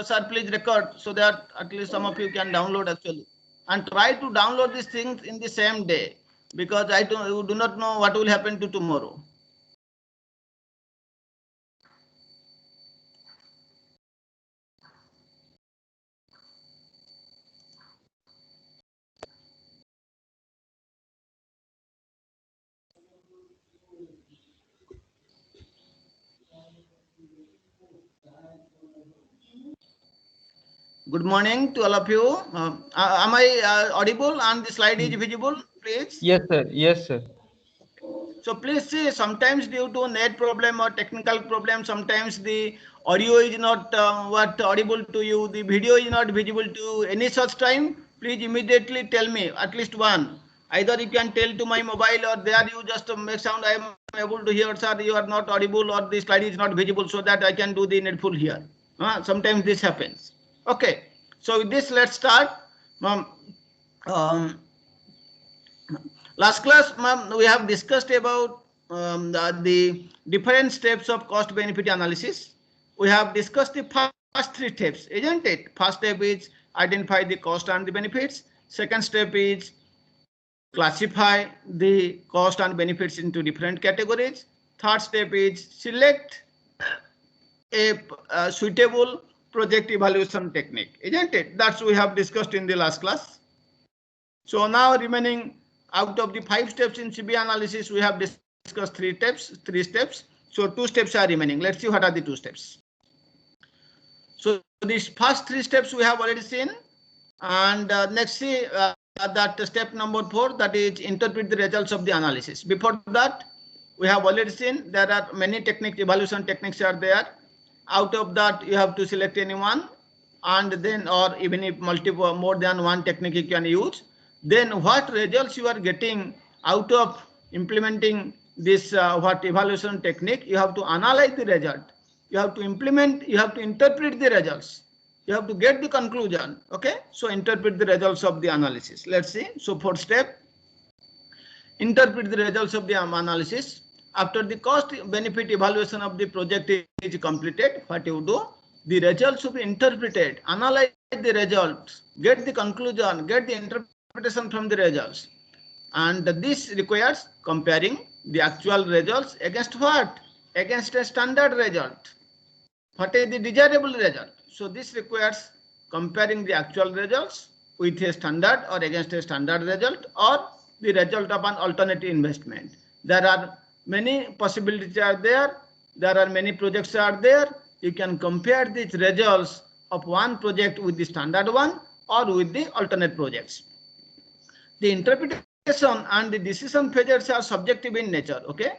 sir, please record so that at least some of you can download actually. And try to download these things in the same day, because you do not know what will happen to tomorrow. Good morning to all of you. Am I audible and the slide is visible, please? Yes, sir. Yes, sir. So please see, sometimes due to net problem or technical problem, sometimes the audio is not audible to you, the video is not visible to you. Any such time, please immediately tell me, at least one. Either you can tell to my mobile, or there you just make sound, I am able to hear, sir, you are not audible, or the slide is not visible, so that I can do the needful here. Sometimes this happens. Okay, so with this, let's start. Um, Last class, we have discussed about the different steps of cost benefit analysis. We have discussed the first three steps, isn't it? First step is identify the cost and the benefits. Second step is classify the cost and benefits into different categories. Third step is select a suitable project evaluation technique, isn't it? That's we have discussed in the last class. So now remaining, out of the 5 steps in CB analysis, we have discussed 3 steps. So 2 steps are remaining. Let's see what are the 2 steps. So these first 3 steps we have already seen, and next see that step number 4, that is interpret the results of the analysis. Before that, we have already seen there are many evaluation techniques are there. Out of that, you have to select any one, and then, or even if more than one technique you can use. Then what results you are getting out of implementing this evaluation technique, you have to analyze the result, you have to implement, you have to interpret the results, you have to get the conclusion. Okay, so interpret the results of the analysis. Let's see. So fourth step, interpret the results of the analysis. After the cost benefit evaluation of the project is completed, what you do, the results should be interpreted, analyze the results, get the conclusion, get the interpretation from the results. And this requires comparing the actual results against what? Against a standard result. What is the desirable result? So this requires comparing the actual results with a standard or against a standard result, or the result of an alternative investment. There are many possibilities are there. There are many projects are there. You can compare these results of one project with the standard one or with the alternate projects. The interpretation and the decision phases are subjective in nature, okay?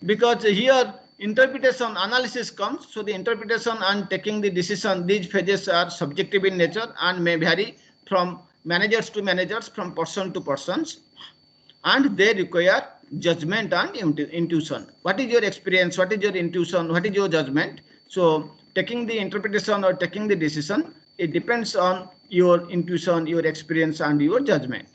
Because here interpretation analysis comes, so the interpretation and taking the decision, these phases are subjective in nature and may vary from managers to managers, from person to persons, and they require judgment and intuition. What is your experience? What is your intuition? What is your judgment? So taking the interpretation or taking the decision, it depends on your intuition, your experience, and your judgment.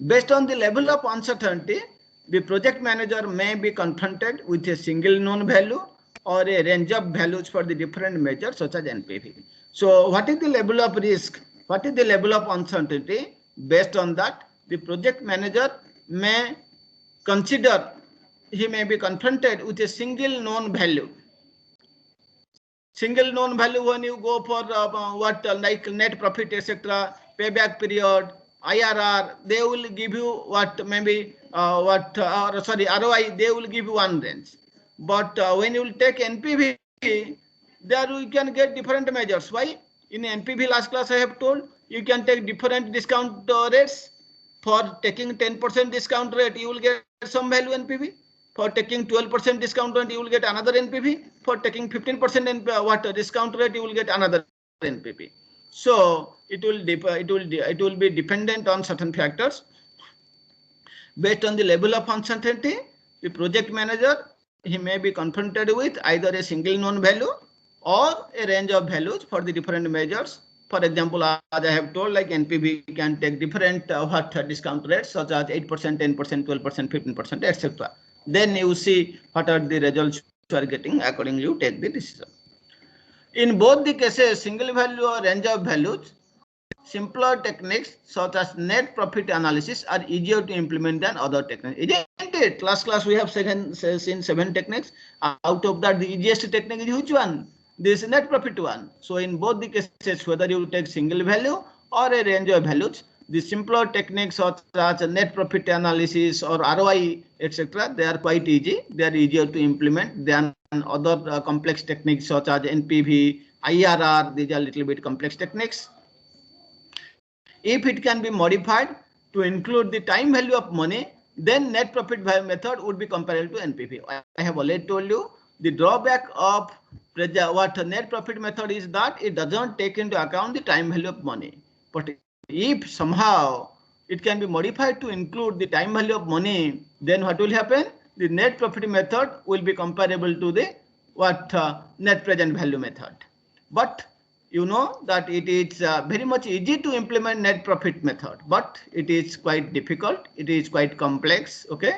Based on the level of uncertainty, the project manager may be confronted with a single known value or a range of values for the different measures such as NPV. So what is the level of risk? What is the level of uncertainty? Based on that, the project manager may consider, he may be confronted with a single known value. Single known value when you go for like net profit, etc., payback period, IRR, they will give you what maybe ROI, they will give you one range. But when you will take NPV, there you can get different measures. Why? In NPV last class I have told you can take different discount rates. For taking 10% discount rate, you will get some value NPV. For taking 12% discount rate, you will get another NPV. For taking 15% discount rate, you will get another NPV. So it will be dependent on certain factors. Based on the level of uncertainty, the project manager, he may be confronted with either a single known value or a range of values for the different measures. For example, as I have told, like NPV can take different discount rates such as 8%, 10%, 12%, 15%, etc. Then you see what are the results you are getting. Accordingly, you take the decision. In both the cases, single value or range of values, simpler techniques such as net profit analysis are easier to implement than other techniques. Isn't it? Last class we have seen 7 techniques. Out of that, the easiest technique is which one? This net profit one. So in both the cases, whether you take single value or a range of values, the simpler techniques such as net profit analysis or ROI, etc., they are quite easy. They are easier to implement than other complex techniques such as NPV, IRR. These are little bit complex techniques. If it can be modified to include the time value of money, then net profit method would be comparable to NPV. I have already told you the drawback of what net profit method is that it doesn't take into account the time value of money. But if somehow it can be modified to include the time value of money, then what will happen? The net profit method will be comparable to the net present value method. But you know that it is very much easy to implement net profit method, but it is quite difficult. It is quite complex. Okay,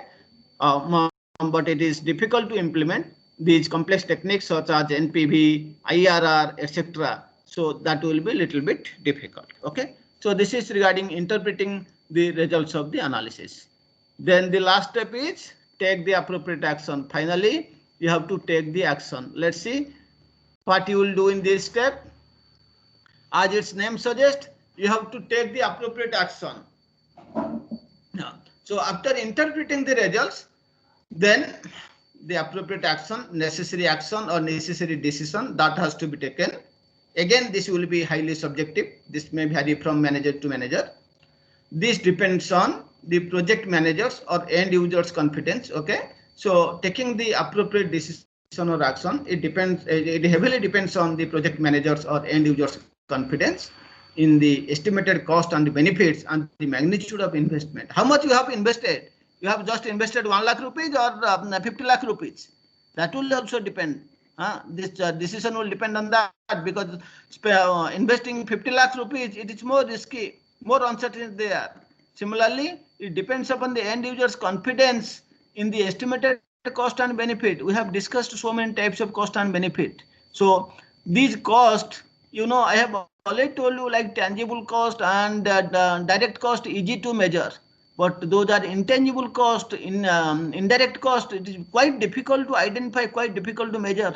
but it is difficult to implement these complex techniques such as NPV, IRR, etc. So that will be a little bit difficult. Okay, so this is regarding interpreting the results of the analysis. Then the last step is take the appropriate action. Finally, you have to take the action. Let's see what you will do in this step. As its name suggests, you have to take the appropriate action. So after interpreting the results, then the appropriate action, necessary action or necessary decision that has to be taken. Again, this will be highly subjective. This may vary from manager to manager. This depends on the project managers or end users' confidence. Okay, so taking the appropriate decision or action, it depends. It heavily depends on the project managers or end users' confidence in the estimated cost and the benefits and the magnitude of investment. How much you have invested? You have just invested 1 lakh rupees or 50 lakh rupees. That will also depend. This decision will depend on that, because investing 50 lakh rupees, it is more risky, more uncertainty there. Similarly, it depends upon the end user's confidence in the estimated cost and benefit. We have discussed so many types of cost and benefit. So these costs, you know, I have already told you, like tangible cost and direct cost easy to measure, but those are intangible cost, indirect cost, it is quite difficult to identify, quite difficult to measure.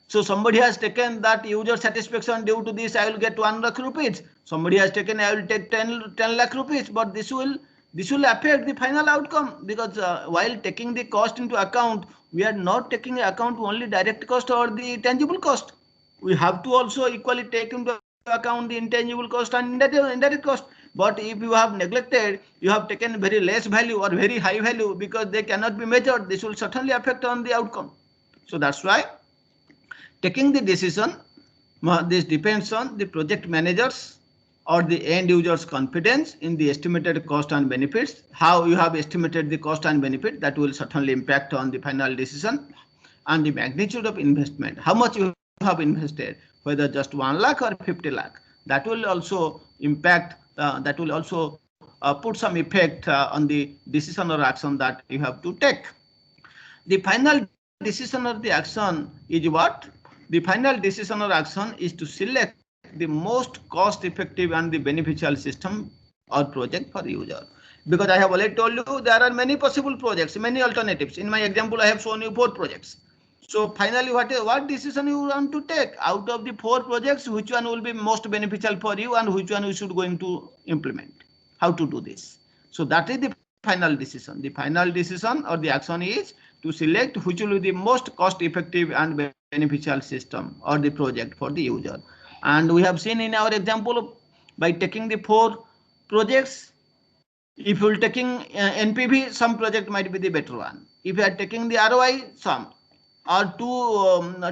So somebody has taken that user satisfaction due to this, I will get 1 lakh rupees. Somebody has taken, I will take 10 lakh rupees, but this will affect the final outcome, because while taking the cost into account, we are not taking account only direct cost or the tangible cost. We have to also equally take into account the intangible cost and indirect cost. But if you have neglected, you have taken very less value or very high value, because they cannot be measured, this will certainly affect on the outcome. So that's why taking the decision, this depends on the project managers or the end users' confidence in the estimated cost and benefits. How you have estimated the cost and benefit, that will certainly impact on the final decision. And the magnitude of investment, how much you have invested, whether just 1 lakh or 50 lakh, that will also impact, that will also put some effect on the decision or action that you have to take. The final decision or the action is what? The final decision or action is to select the most cost effective and the beneficial system or project for user. Because I have already told you, there are many possible projects, many alternatives. In my example, I have shown you 4 projects. So finally, what decision you want to take out of the 4 projects? Which one will be most beneficial for you, and which one you should going to implement? How to do this? So that is the final decision. The final decision or the action is to select which will be the most cost effective and beneficial system or the project for the user. And we have seen in our example, by taking the 4 projects, if you are taking NPV, some project might be the better one. If you are taking the ROI, some, or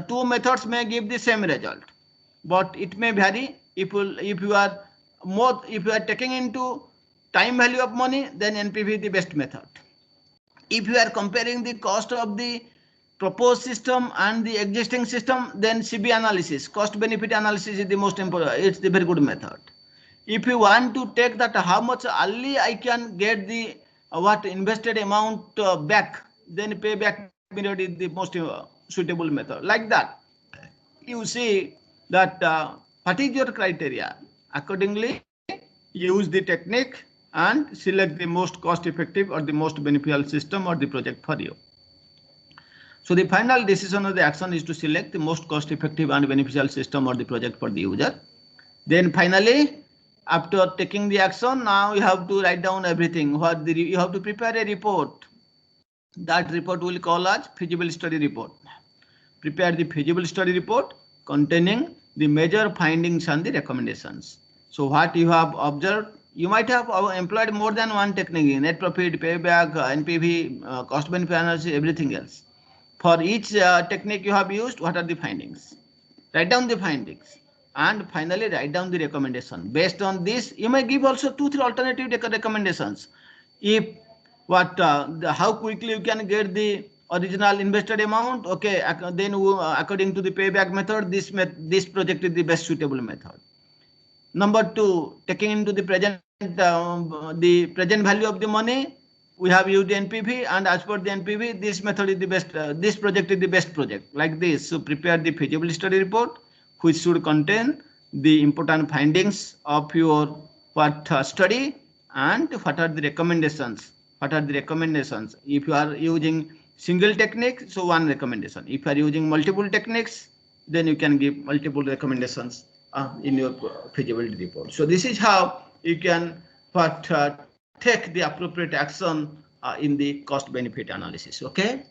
two methods may give the same result, but it may vary. If you are taking into time value of money, then NPV is the best method. If you are comparing the cost of the proposed system and the existing system, then CB analysis, cost benefit analysis, is the most important. It's the very good method. If you want to take that how much early I can get the what invested amount back, then payback period is the most suitable method. Like that, you see that what is your criteria. Accordingly, use the technique and select the most cost effective or the most beneficial system or the project for you. So the final decision of the action is to select the most cost effective and beneficial system or the project for the user. Then finally, after taking the action, now you have to write down everything. You have to prepare a report. That report will call as feasibility study report. Prepare the feasibility study report containing the major findings and the recommendations. So what you have observed, you might have employed more than one technique: net profit, payback, NPV, cost benefit analysis, everything else. For each technique you have used, what are the findings? Write down the findings. And finally, write down the recommendation. Based on this, you may give also 2-3 alternative recommendations. If how quickly you can get the original invested amount, okay, then according to the payback method, this project is the best suitable method. Number 2, taking into the present value of the money, we have used NPV, and as per the NPV, this method is the best. This project is the best project. Like this, so prepare the feasibility study report, which should contain the important findings of your study and what are the recommendations. What are the recommendations? If you are using single technique, so one recommendation. If you are using multiple techniques, then you can give multiple recommendations in your feasibility report. So this is how you can take the appropriate action in the cost benefit analysis. Okay.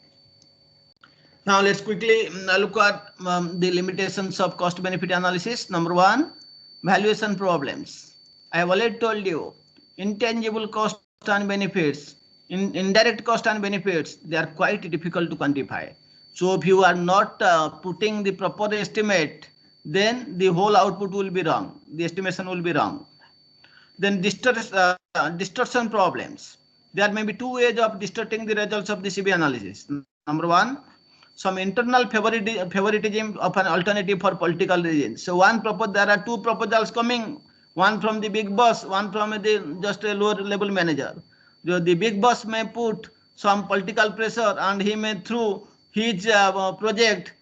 Now let's quickly look at the limitations of cost benefit analysis. Number 1, valuation problems. I have already told you, intangible cost and benefits, indirect cost and benefits, they are quite difficult to quantify. So if you are not putting the proper estimate, then the whole output will be wrong. The estimation will be wrong. Then distortion problems. There may be 2 ways of distorting the results of the CV analysis. Number 1, some internal favoritism of an alternative for political reasons. So there are 2 proposals coming, one from the big boss, one from just a lower level manager. The big boss may put some political pressure and he may through his project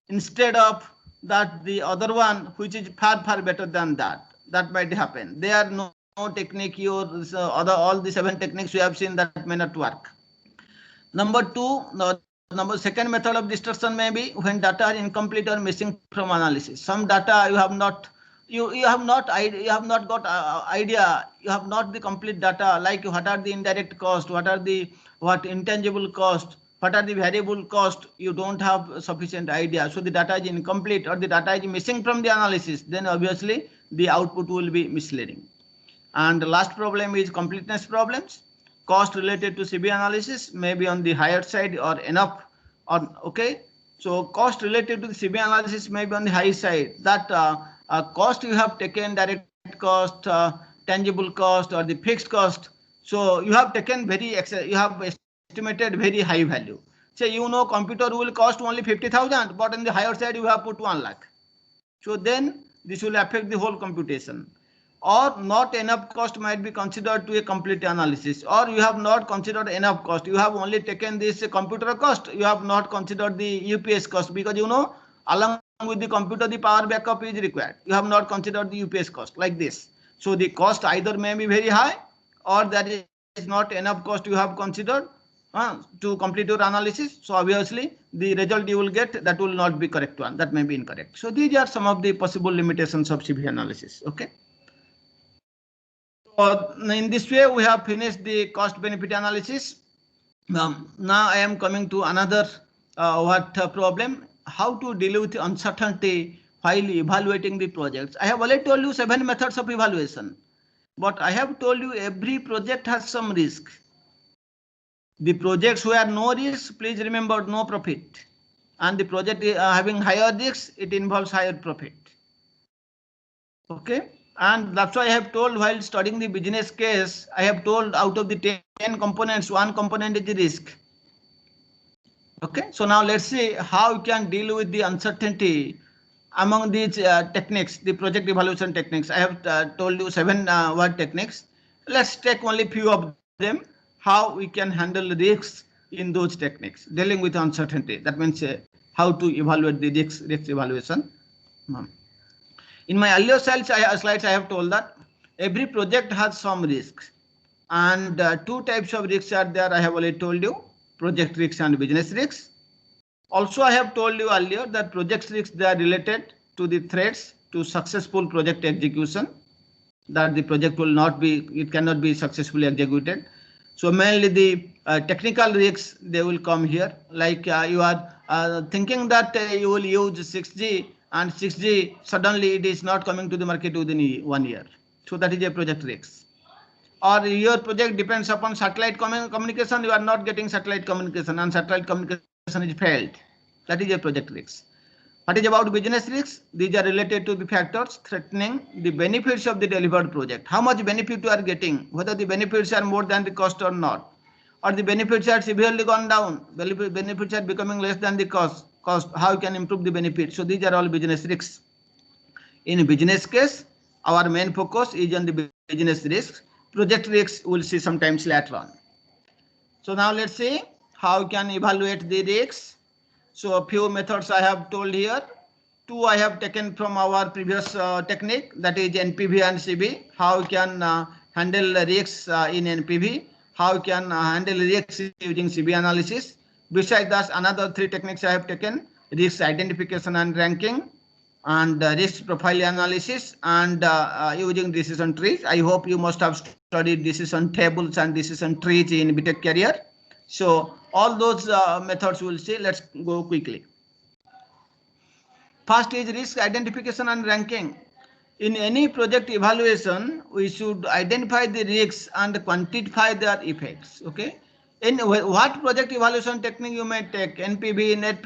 instead of that the other one, which is far better than that. That might happen. There are no technique, all the 7 techniques we have seen that may not work. Number 2, second method of distortion may be when data are incomplete or missing from analysis. Some data you have not got idea, you have not the complete data, like what are the indirect cost, what intangible cost, what are the variable cost, you don't have sufficient idea. So the data is incomplete or the data is missing from the analysis, then obviously the output will be misleading. And the last problem is completeness problems. Cost related to CV analysis may be on the higher side or enough. Okay, so cost related to the CV analysis may be on the high side. That cost you have taken, direct cost, tangible cost, or the fixed cost. So you have taken you have estimated very high value. Say computer will cost only 50,000, but on the higher side you have put 1 lakh. So then this will affect the whole computation. Or not enough cost might be considered to a complete analysis, or you have not considered enough cost. You have only taken this computer cost. You have not considered the UPS cost, because along with the computer the power backup is required. You have not considered the UPS cost, like this. So the cost either may be very high, or there is not enough cost you have considered to complete your analysis. So obviously the result you will get, that will not be correct one, that may be incorrect. So these are some of the possible limitations of CV analysis. Okay. In this way, we have finished the cost benefit analysis. Now I am coming to another problem: how to deal with uncertainty while evaluating the projects. I have already told you 7 methods of evaluation, but I have told you every project has some risk. The projects where no risk, please remember, no profit, and the project having higher risks, it involves higher profit. Okay. And that's why I have told, while studying the business case, I have told out of the 10 components, 1 component is the risk. Okay, so now let's see how you can deal with the uncertainty among these techniques, the project evaluation techniques. I have told you 7 techniques. Let's take only few of them, how we can handle risks in those techniques, dealing with uncertainty. That means how to evaluate the risk evaluation. In my earlier slides, I have told that every project has some risks, and two types of risks are there. I have already told you: project risks and business risks. Also, I have told you earlier that project risks, they are related to the threats to successful project execution, that the project will not be, it cannot be successfully executed. So mainly the technical risks, they will come here. Like you are thinking that you will use 6G, and 6G suddenly it is not coming to the market within 1 year. So that is a project risk. Or your project depends upon satellite communication, you are not getting satellite communication, and satellite communication is failed. That is a project risk. What is about business risks? These are related to the factors threatening the benefits of the delivered project. How much benefit you are getting, whether the benefits are more than the cost or not, or the benefits are severely gone down, benefits are becoming less than the cost, how you can improve the benefits. So these are all business risks. In business case, our main focus is on the business risks. Project risks we'll see sometimes later on. So now let's see how you can evaluate the risks. So a few methods I have told here. Two I have taken from our previous technique, that is NPV and CB. How you can handle risks in NPV, how you can handle risks using CB analysis. Besides that, another three techniques I have taken: risk identification and ranking, and risk profile analysis, and using decision trees. I hope you must have studied decision tables and decision trees in BTech career. So all those methods we'll see. Let's go quickly. First is risk identification and ranking. In any project evaluation, we should identify the risks and quantify their effects. Okay. In what project evaluation technique you may take, NPV, net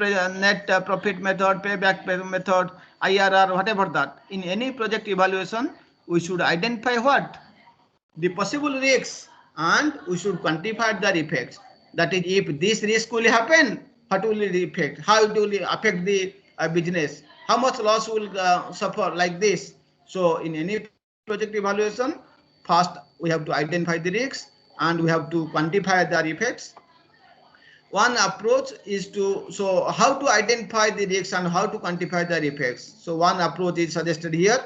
profit method, payback method, IRR, whatever that. In any project evaluation, we should identify what? The possible risks, and we should quantify their effects. That is, if this risk will happen, what will be the effect? How it will affect the business? How much loss will suffer like this? So in any project evaluation, first we have to identify the risks and we have to quantify their effects. One approach is to, so how to identify the risks and how to quantify their effects. So one approach is suggested here.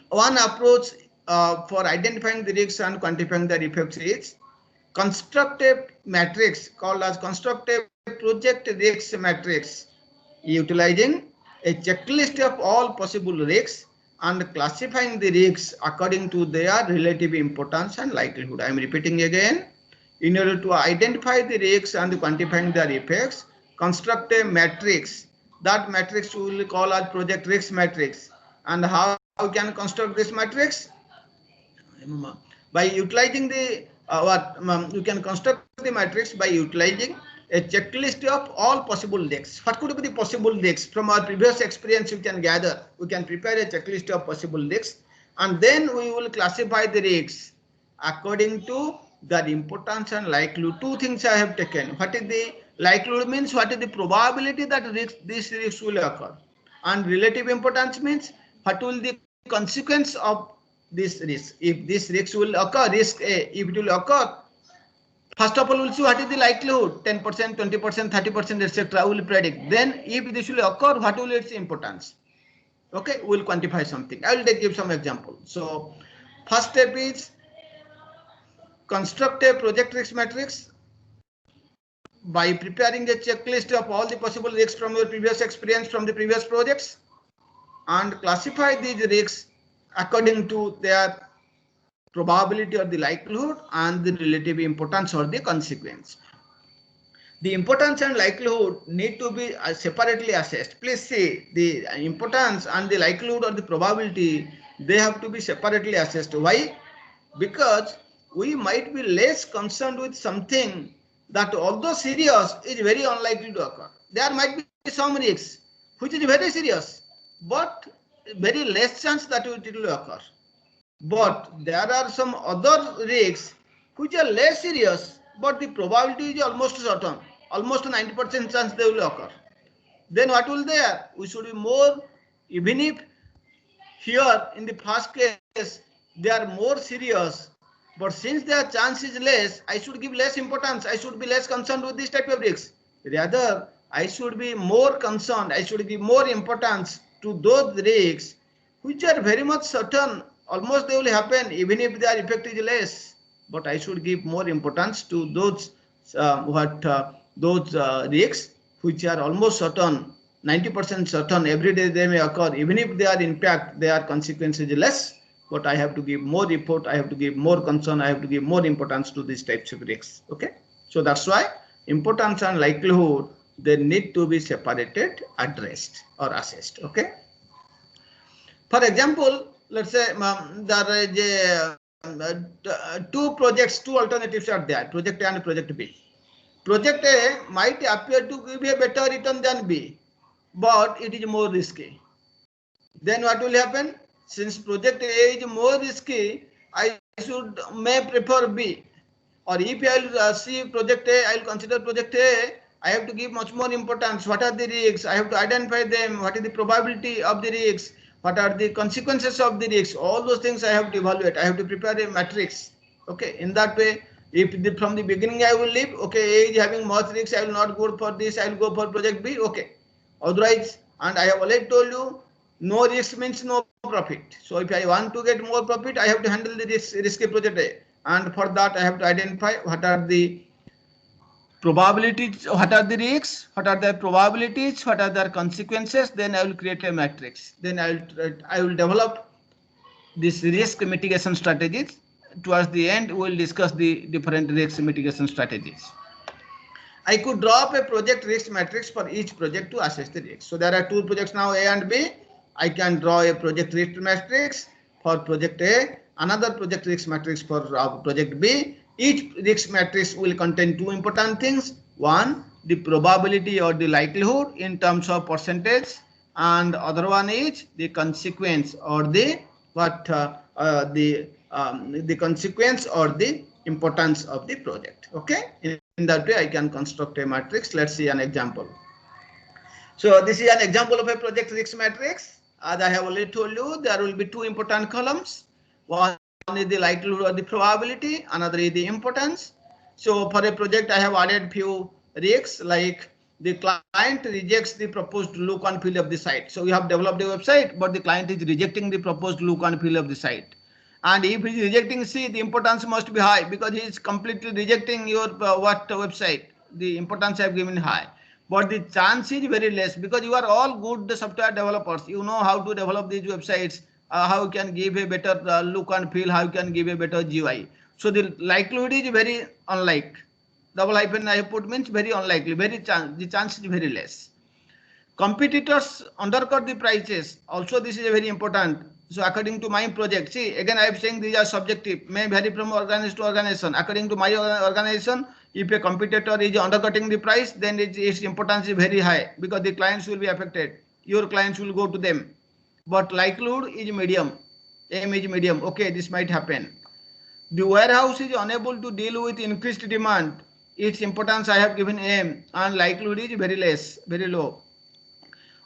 One approach for identifying the risks and quantifying their effects is constructive matrix, called as constructive project risks matrix, utilizing a checklist of all possible risks and classifying the risks according to their relative importance and likelihood. I am repeating again. In order to identify the risks and quantifying their effects, construct a matrix. That matrix we will call as project risk matrix. And how can construct this matrix? By utilizing the you can construct the matrix by utilizing a checklist of all possible risks. What could be the possible risks? From our previous experience, you can gather, we can prepare a checklist of possible risks, and then we will classify the risks according to their importance and likelihood. Two things I have taken. What is the likelihood? Means what is the probability that this risk will occur, and relative importance means what will the consequence of this risk. If this risk will occur, risk A, if it will occur, first of all, we'll see what is the likelihood, 10%, 20%, 30%, etc. will predict. Then if this will occur, what will its importance? Okay, we'll quantify something. I will give some example. So first step is construct a project risk matrix by preparing a checklist of all the possible risks from your previous experience from the previous projects, and classify these risks according to their probability or the likelihood and the relative importance or the consequence. The importance and likelihood need to be separately assessed. Please see, the importance and the likelihood or the probability, they have to be separately assessed. Why? Because we might be less concerned with something that, although serious, is very unlikely to occur. There might be some risks which is very serious, but very less chance that it will occur. But there are some other risks which are less serious, but the probability is almost certain, almost 90% chance they will occur. Then what will there? We should be more, even if here in the first case they are more serious, but since their chance is less, I should give less importance. I should be less concerned with this type of risks. Rather, I should be more concerned. I should give more importance to those risks which are very much certain, almost they will happen even if their effect is less. But I should give more importance to those risks which are almost certain, 90% certain, every day they may occur, even if their impact, their consequence is less. But I have to give more effort, I have to give more concern, I have to give more importance to these types of risks. Okay, so that's why importance and likelihood, they need to be separated, addressed or assessed. Okay. For example, let's say there is two projects, two alternatives are there, project A and project B. Project A might appear to give a better return than B, but it is more risky. Then what will happen? Since project A is more risky, I may prefer B. Or if I will see project A, I will consider project A, I have to give much more importance. What are the risks? I have to identify them. What is the probability of the risks? What are the consequences of the risks? All those things I have to evaluate. I have to prepare a matrix. Okay, in that way, if from the beginning I will leave, okay, A is having more risks, I will not go for this, I will go for project B. Okay, otherwise, and I have already told you, no risk means no profit. So if I want to get more profit, I have to handle the risky project A. And for that, I have to identify what are the probabilities, what are the risks, what are the probabilities, what are their consequences. Then I will create a matrix. Then I will develop this risk mitigation strategies. Towards the end, we will discuss the different risk mitigation strategies. I could draw up a project risk matrix for each project to assess the risk. So there are two projects now, A and B. I can draw a project risk matrix for project A, another project risk matrix for project B. Each risk matrix will contain two important things. One, the probability or the likelihood in terms of percentage, and other one is the consequence or the the consequence or the importance of the project. Okay, in that way I can construct a matrix. Let's see an example. So this is an example of a project risk matrix. As I have already told you, there will be two important columns. One is the likelihood or the probability, another is the importance. So for a project, I have added few risks, like the client rejects the proposed look and feel of the site. So we have developed a website, but the client is rejecting the proposed look and feel of the site. And if he is rejecting C, the importance must be high, because he is completely rejecting your website. The importance I have given high. But the chance is very less, because you are all good software developers. You know how to develop these websites, how you can give a better look and feel, how you can give a better GUI. So the likelihood is very unlike. Double hyphen I have put means very unlikely, the chance is very less. Competitors undercut the prices. Also, this is a very important. So according to my project, see, again I am saying these are subjective, may vary from organization to organization. According to my organization, if a competitor is undercutting the price, then its importance is very high, because the clients will be affected. Your clients will go to them. But likelihood is medium. M is medium. Okay, this might happen. The warehouse is unable to deal with increased demand. Its importance I have given M, and likelihood is very less, very low.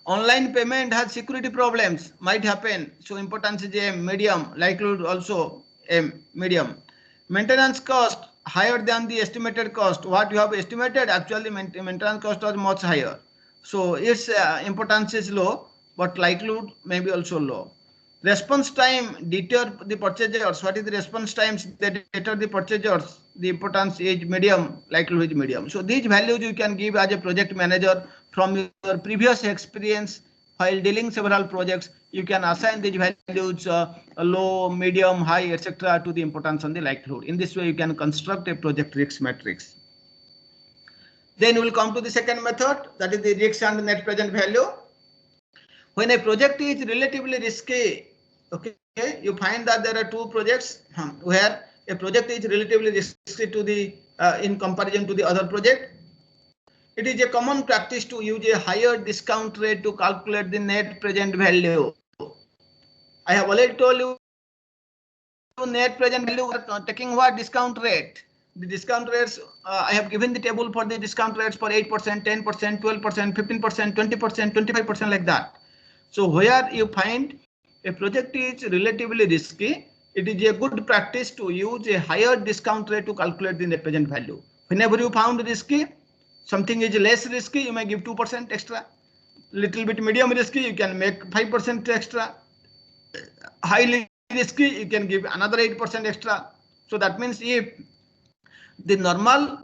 Online payment has security problems, might happen. So importance is M, medium. Likelihood also M, medium. Maintenance cost higher than the estimated cost. What you have estimated, actually maintenance cost was much higher. So its importance is low, but likelihood may be also low. Response time deter the purchasers. What is the response times that deter the purchasers? The importance is medium, likelihood is medium. So these values you can give as a project manager from your previous experience while dealing several projects. You can assign these values low, medium, high, etc. to the importance and the likelihood. In this way, you can construct a project risk matrix. Then we will come to the second method, that is the risk and net present value. When a project is relatively risky, okay, you find that there are two projects where a project is relatively risky to the in comparison to the other project. It is a common practice to use a higher discount rate to calculate the net present value. I have already told you net present value, taking what discount rate. The discount rates, I have given the table for the discount rates for 8%, 10%, 12%, 15%, 20%, 25%, like that. So where you find a project is relatively risky, it is a good practice to use a higher discount rate to calculate the net present value. Whenever you found risky, something is less risky, you may give 2% extra. little bit medium risky, you can make 5% extra. Highly risky, you can give another 8% extra. So that means if the normal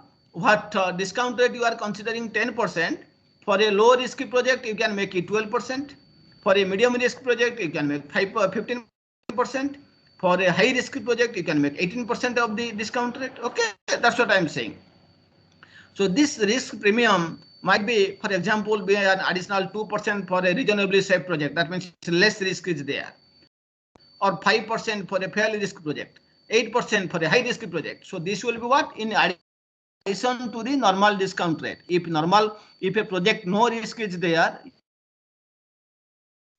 discount rate you are considering 10%, for a low risky project you can make it 12%. For a medium risk project you can make 15%. For a high risk project you can make 18% of the discount rate. Okay, that's what I'm saying. So this risk premium might be, for example, be an additional 2% for a reasonably safe project. That means less risk is there. Or 5% for a fairly risky project, 8% for a high risky project. So this will be what? In addition to the normal discount rate. If a project no risk is there,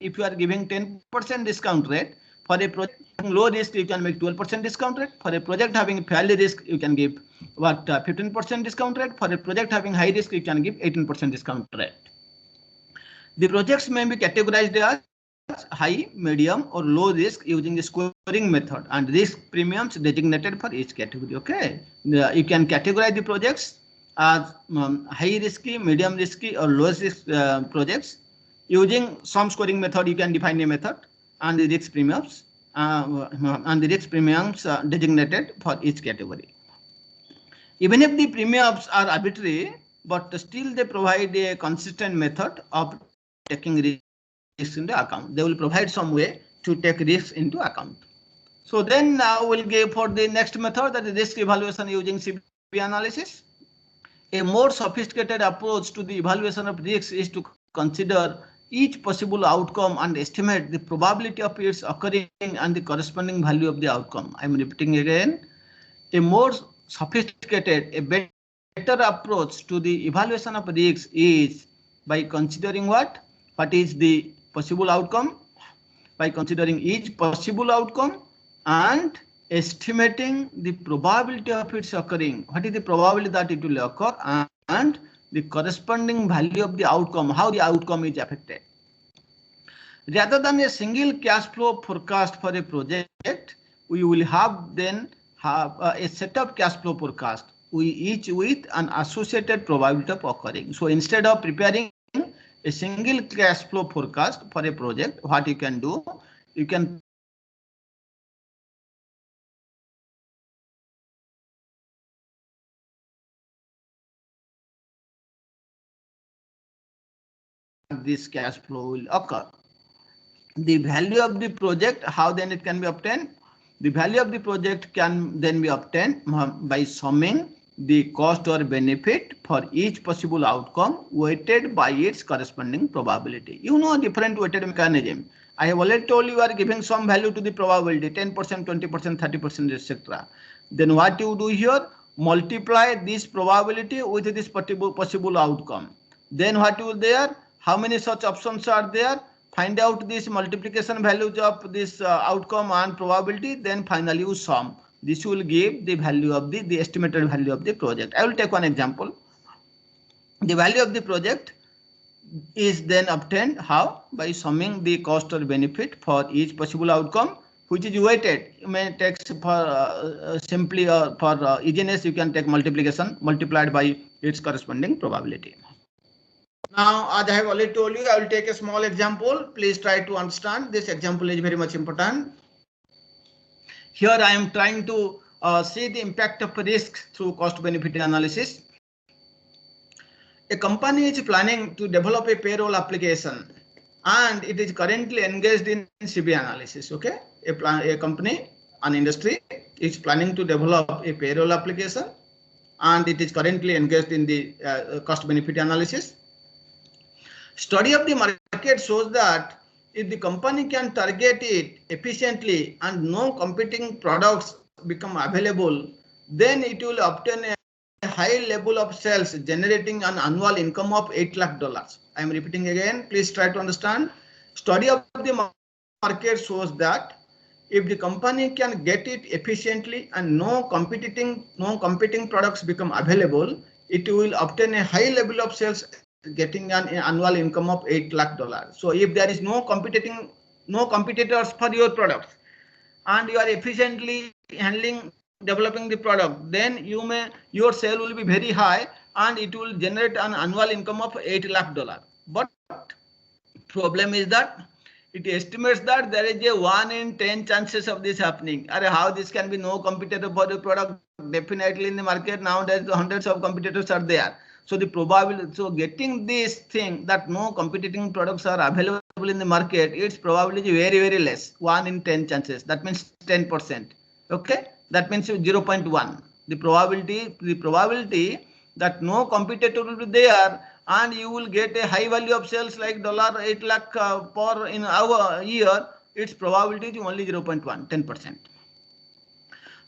if you are giving 10% discount rate, for a project low risk you can make 12% discount rate. For a project having fairly risk you can give what 15% discount rate. For a project having high risk you can give 18% discount rate. The projects may be categorized as high, medium or low risk using the scoring method and risk premiums designated for each category. Okay, you can categorize the projects as high risky, medium risky or low risk projects using some scoring method. You can define a method and the risk premiums designated for each category. Even if the premiums are arbitrary, but still they provide a consistent method of taking risks into account. They will provide some way to take risks into account. So then now we'll go for the next method, that is risk evaluation using CB analysis. A more sophisticated approach to the evaluation of risks is to consider each possible outcome and estimate the probability of its occurring and the corresponding value of the outcome. I'm repeating again. A more sophisticated, a better approach to the evaluation of risks is by considering what is the possible outcome, by considering each possible outcome and estimating the probability of its occurring. What is the probability that it will occur, and the corresponding value of the outcome, how the outcome is affected. Rather than a single cash flow forecast for a project, we will have a set of cash flow forecast, each with an associated probability of occurring. So instead of preparing a single cash flow forecast for a project, what you can do, you can this cash flow will occur. The value of the project, how then it can be obtained? The value of the project can then be obtained by summing the cost or benefit for each possible outcome weighted by its corresponding probability. You know different weighted mechanism. I have already told you are giving some value to the probability, 10%, 20%, 30%, etc. Then what you do here? Multiply this probability with this possible outcome. Then what you there? How many such options are there? Find out this multiplication values of this outcome and probability. Then finally you sum. This will give the value of the estimated value of the project. I will take one example. The value of the project is then obtained how? By summing the cost or benefit for each possible outcome, which is weighted. You may take for simply for easiness, you can take multiplication multiplied by its corresponding probability. Now, as I have already told you, I will take a small example. Please try to understand. This example is very much important. Here I am trying to see the impact of risk through cost-benefit analysis. A company is planning to develop a payroll application and it is currently engaged in CB analysis. Okay, a company, an industry is planning to develop a payroll application and it is currently engaged in the cost-benefit analysis. Study of the market shows that if the company can target it efficiently and no competing products become available, then it will obtain a high level of sales, generating an annual income of $8 lakh. I am repeating again, please try to understand. Study of the market shows that if the company can get it efficiently and no competing products become available, it will obtain a high level of sales, getting an annual income of $8 lakh. So if there is no competitors for your products and you are efficiently developing the product, then your sale will be very high and it will generate an annual income of $8 lakh. But problem is that it estimates that there is a 1 in 10 chances of this happening. How this can be no competitor for the product? Definitely in the market nowadays hundreds of competitors are there. So the probability, so getting this thing that no competing products are available in the market, its probability very, very less, 1 in 10 chances. That means 10%. Okay, that means 0.1. The probability that no competitor will be there and you will get a high value of sales like $8 lakh per in our year, its probability is only 0.1, 10%.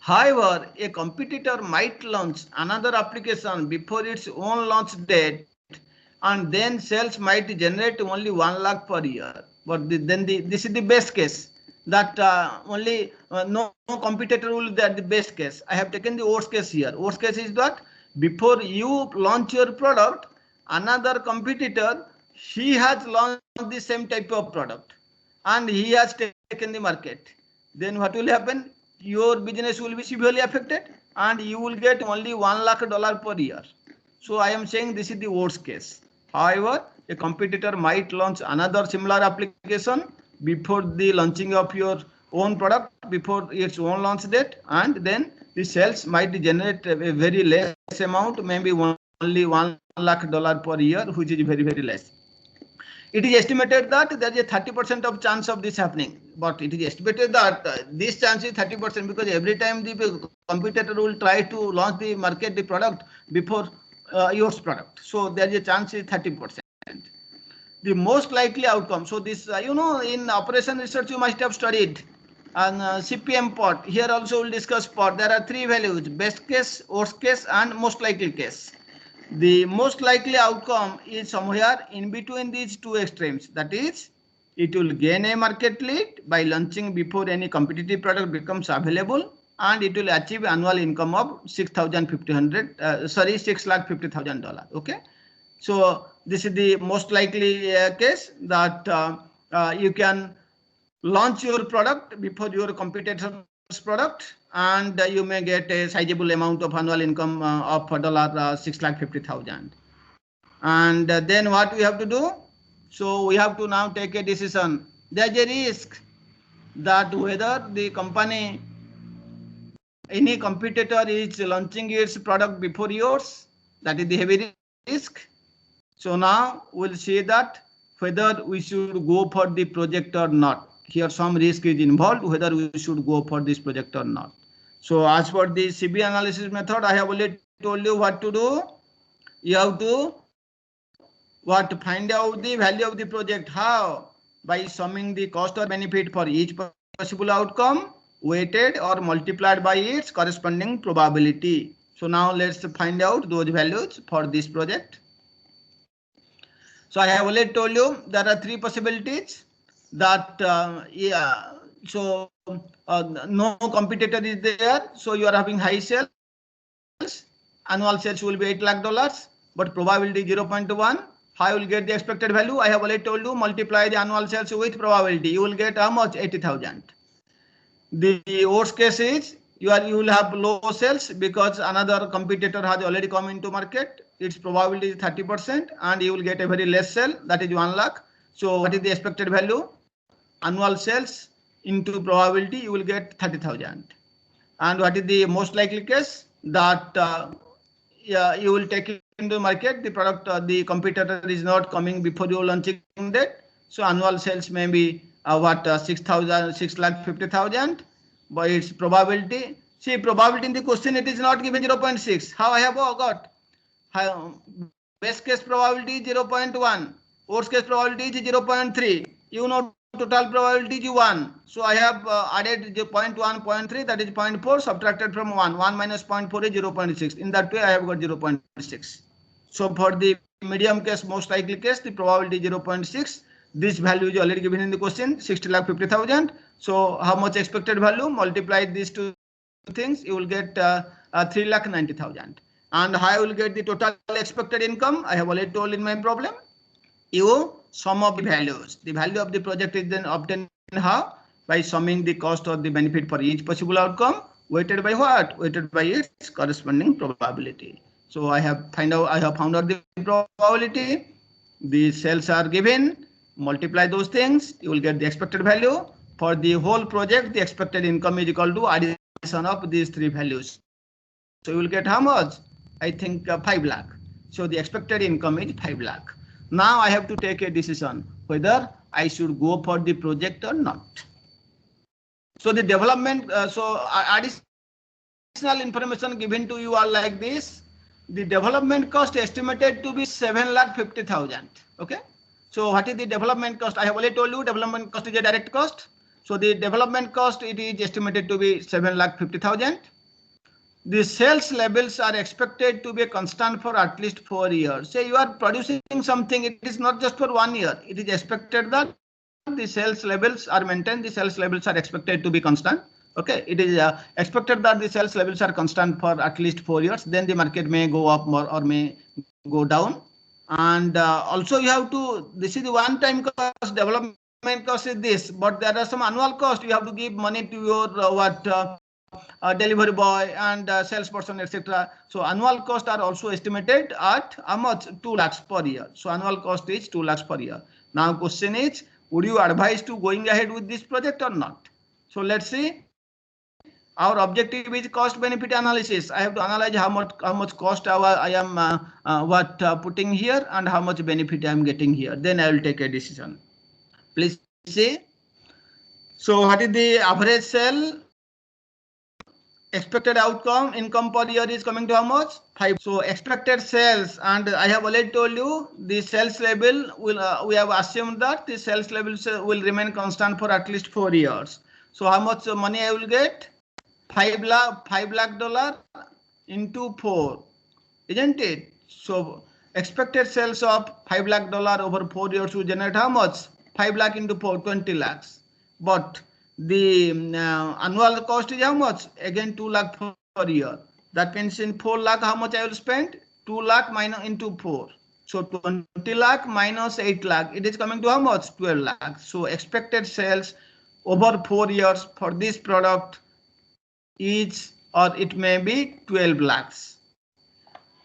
However, a competitor might launch another application before its own launch date, and then sales might generate only 1 lakh per year. But this is the best case, that only no competitor will be the best case. I have taken the worst case here. Worst case is that before you launch your product, another competitor, he has launched the same type of product and he has taken the market. Then what will happen? Your business will be severely affected and you will get only $1 lakh per year. So I am saying this is the worst case. However, a competitor might launch another similar application before the launching of your own product, before its own launch date, and then the sales might generate a very less amount, maybe only $1 lakh per year, which is very, very less. It is estimated that there is a 30% of chance of this happening, but it is estimated that this chance is 30% because every time the competitor will try to launch the market the product before your product. So there is a chance is 30%. The most likely outcome. So this, in operation research you must have studied and CPM POT. Here also we'll discuss POT. There are 3 values: best case, worst case, and most likely case. The most likely outcome is somewhere in between these two extremes. That is, it will gain a market lead by launching before any competitive product becomes available, and it will achieve annual income of $6,50,000. Okay, so this is the most likely case, that you can launch your product before your competitor's product, and you may get a sizable amount of annual income of $6,50,000. And then what we have to do? So we have to now take a decision. There is a risk that whether the company, any competitor is launching its product before yours, that is the heavy risk. So now we'll see that whether we should go for the project or not. Here some risk is involved, whether we should go for this project or not. So as for the CB analysis method, I have already told you what to do. You have to find out the value of the project. How? By summing the cost or benefit for each possible outcome, weighted or multiplied by its corresponding probability. So now let's find out those values for this project. So I have already told you there are 3 possibilities. That no competitor is there, so you are having high sales, annual sales will be $8 lakh, but probability 0.1. How you will get the expected value? I have already told you, multiply the annual sales with probability, you will get how much? 80,000. The worst case is you will have low sales because another competitor has already come into market. Its probability is 30% and you will get a very less sale, that is 1 lakh. So what is the expected value? Annual sales into probability, you will get 30,000. And what is the most likely case? That you will take into market the product, the competitor is not coming before your launching date. So annual sales may be 6,50,000, but its probability. See, probability in the question it is not given 0.6. How I have got? Best case probability is 0.1. Worst case probability is 0.3. You know, total probability is 1. So I have added 0.1, 0.3, that is 0.4, subtracted from 1. 1 minus 0.4 is 0.6. In that way, I have got 0.6. So for the medium case, most likely case, the probability is 0.6. This value is already given in the question, 60,50,000. So how much expected value? Multiply these two things, you will get 3,90,000. And how you will get the total expected income? I have already told in my problem. You sum of the values. The value of the project is then obtained how? By summing the cost or the benefit for each possible outcome, weighted by what? Weighted by its corresponding probability. So I have found out the probability. The sales are given, multiply those things, you will get the expected value. For the whole project, the expected income is equal to addition of these three values. So you will get how much? I think 5 lakh. So the expected income is 5 lakh. Now I have to take a decision whether I should go for the project or not. So the development, additional information given to you are like this. The development cost estimated to be 7,50,000. Okay. So what is the development cost? I have already told you development cost is a direct cost. So the development cost, it is estimated to be 7,50,000. The sales levels are expected to be constant for at least 4 years. Say you are producing something, it is not just for 1 year. It is expected that the sales levels are maintained. The sales levels are expected to be constant. Okay, it is expected that the sales levels are constant for at least 4 years. Then the market may go up more or may go down. And also you have to, this is the one-time cost, development cost is this, but there are some annual cost. You have to give money to your delivery boy and salesperson, etc. So annual costs are also estimated at how much? 2 lakhs per year. So annual cost is 2 lakhs per year. Now question is, would you advise to going ahead with this project or not? So let's see. Our objective is cost benefit analysis. I have to analyze how much cost I am putting here and how much benefit I am getting here. Then I will take a decision. Please see. So what is the average sale? Expected outcome, income per year is coming to how much? 5. So expected sales, and I have already told you the sales level will, we have assumed that the sales levels will remain constant for at least 4 years. So how much money I will get? $5 lakh into 4, isn't it? So expected sales of $5 lakh over 4 years will generate how much? 5 lakh into 4, 20 lakhs. But the annual cost is how much? Again 2 lakh per year. That means in 4 lakh how much I will spend? 2 lakh minus into 4. So 20 lakh minus 8 lakh. It is coming to how much? 12 lakhs. So expected sales over 4 years for this product is, or it may be 12 lakhs.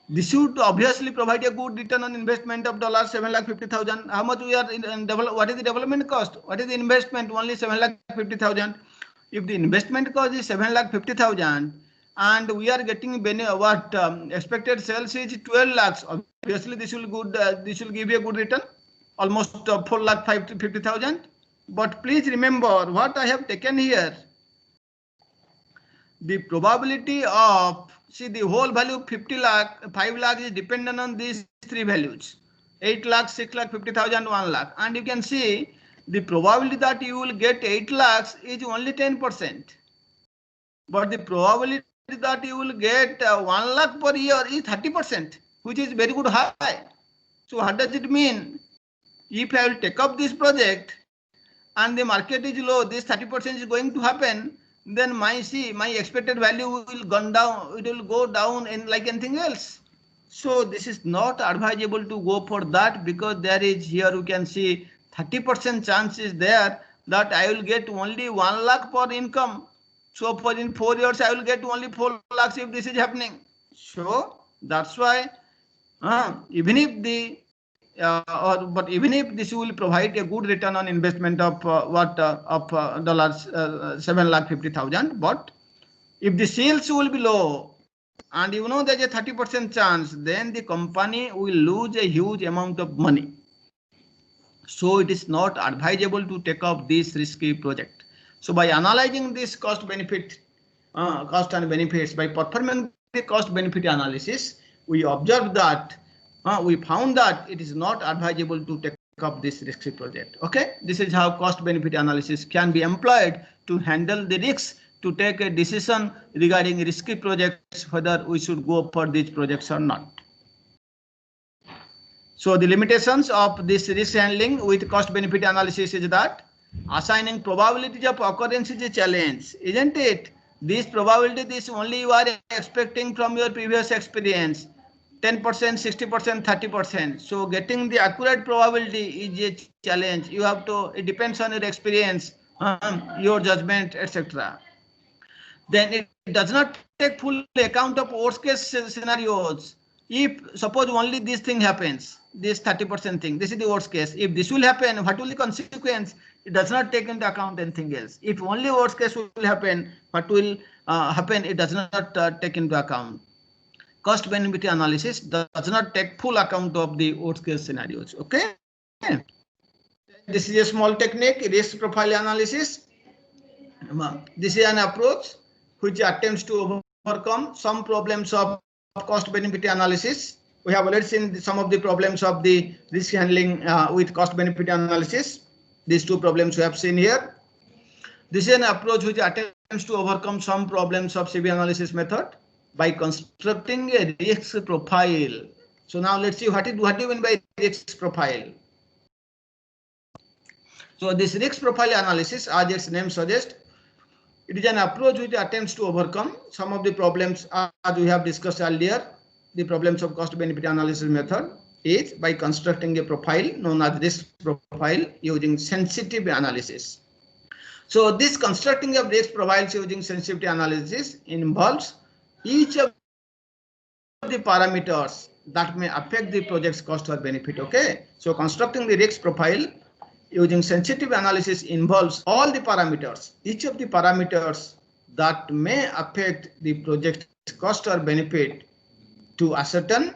This should obviously provide a good return on investment of $7,50,000. How much we are in develop? What is the development cost? What is the investment? Only 7,50,000. If the investment cost is 7,50,000 and we are getting expected sales is 12 lakhs, obviously this will good. This will give you a good return, almost 4,50,000. But please remember what I have taken here. The probability of, see, the whole value 50 lakh, 5 lakh is dependent on these three values, 8 lakh, 6 lakh, 50,000, 1 lakh. And you can see the probability that you will get 8 lakhs is only 10%. But the probability that you will get 1 lakh per year is 30%, which is very good high. So what does it mean? If I will take up this project and the market is low, this 30% is going to happen, then my expected value will go down. It will go down in like anything else. So this is not advisable to go for that, because there is, here you can see 30% chance is there that I will get only 1 lakh per income. So for in 4 years I will get only 4 lakhs if this is happening. So that's why even if the even if this will provide a good return on investment of $7,50,000, but if the sales will be low and you know there's a 30% chance, then the company will lose a huge amount of money. So it is not advisable to take up this risky project. So by analyzing this cost and benefits, by performing the cost benefit analysis, we observed that we found that it is not advisable to take up this risky project. Okay, this is how cost benefit analysis can be employed to handle the risks, to take a decision regarding risky projects, whether we should go for these projects or not. So the limitations of this risk handling with cost benefit analysis is that assigning probabilities of occurrence is a challenge, isn't it? This probability, this only you are expecting from your previous experience. 10%, 60%, 30%. So getting the accurate probability is a challenge. You have to, it depends on your experience, your judgment, etc. Then it does not take full account of worst case scenarios. If suppose only this thing happens, this 30% thing. This is the worst case. If this will happen, what will the consequence? It does not take into account anything else. If only worst case will happen, what will happen? It does not take into account. Cost benefit analysis does not take full account of the worst case scenarios. Okay. This is a small technique, risk profile analysis. This is an approach which attempts to overcome some problems of cost benefit analysis. We have already seen some of the problems of the risk handling with cost benefit analysis. These two problems we have seen here. This is an approach which attempts to overcome some problems of CV analysis method by constructing a risk profile. So now let's see what do you mean by risk profile. So this risk profile analysis, as its name suggests, it is an approach which attempts to overcome some of the problems as we have discussed earlier. The problems of cost benefit analysis method is by constructing a profile known as risk profile using sensitivity analysis. So this constructing of risk profiles using sensitivity analysis involves each of the parameters that may affect the project's cost or benefit. Okay, so constructing the risk profile using sensitive analysis involves all the parameters, each of the parameters that may affect the project's cost or benefit to ascertain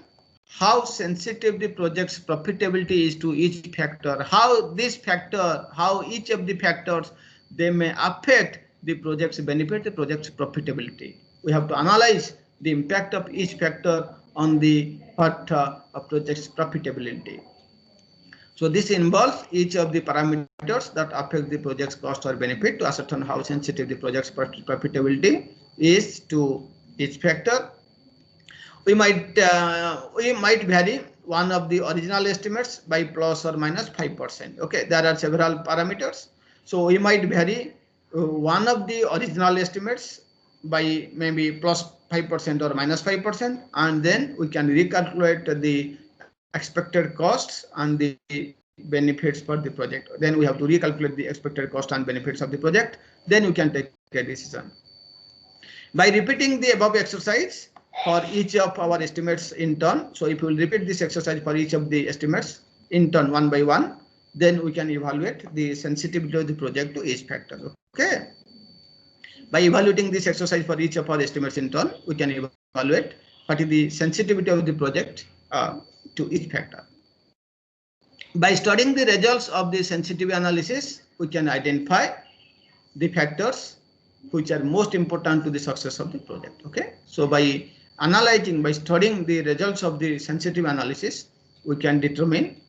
how sensitive the project's profitability is to each factor, how each of the factors they may affect the project's benefit, the project's profitability. We have to analyze the impact of each factor on the project's profitability. So this involves each of the parameters that affect the project's cost or benefit to ascertain how sensitive the project's profitability is to each factor. We might vary one of the original estimates by plus or minus 5%. Okay, there are several parameters. So we might vary one of the original estimates by maybe plus 5% or minus 5%, and then we can recalculate the expected costs and the benefits for the project. Then we have to recalculate the expected cost and benefits of the project. Then we can take a decision. By repeating the above exercise for each of our estimates in turn, so if we will repeat this exercise for each of the estimates in turn one by one, then we can evaluate the sensitivity of the project to each factor. Okay. By evaluating this exercise for each of our estimates in turn, we can evaluate what is the sensitivity of the project to each factor. By studying the results of the sensitivity analysis, we can identify the factors which are most important to the success of the project. Okay, so by studying the results of the sensitivity analysis, we can determine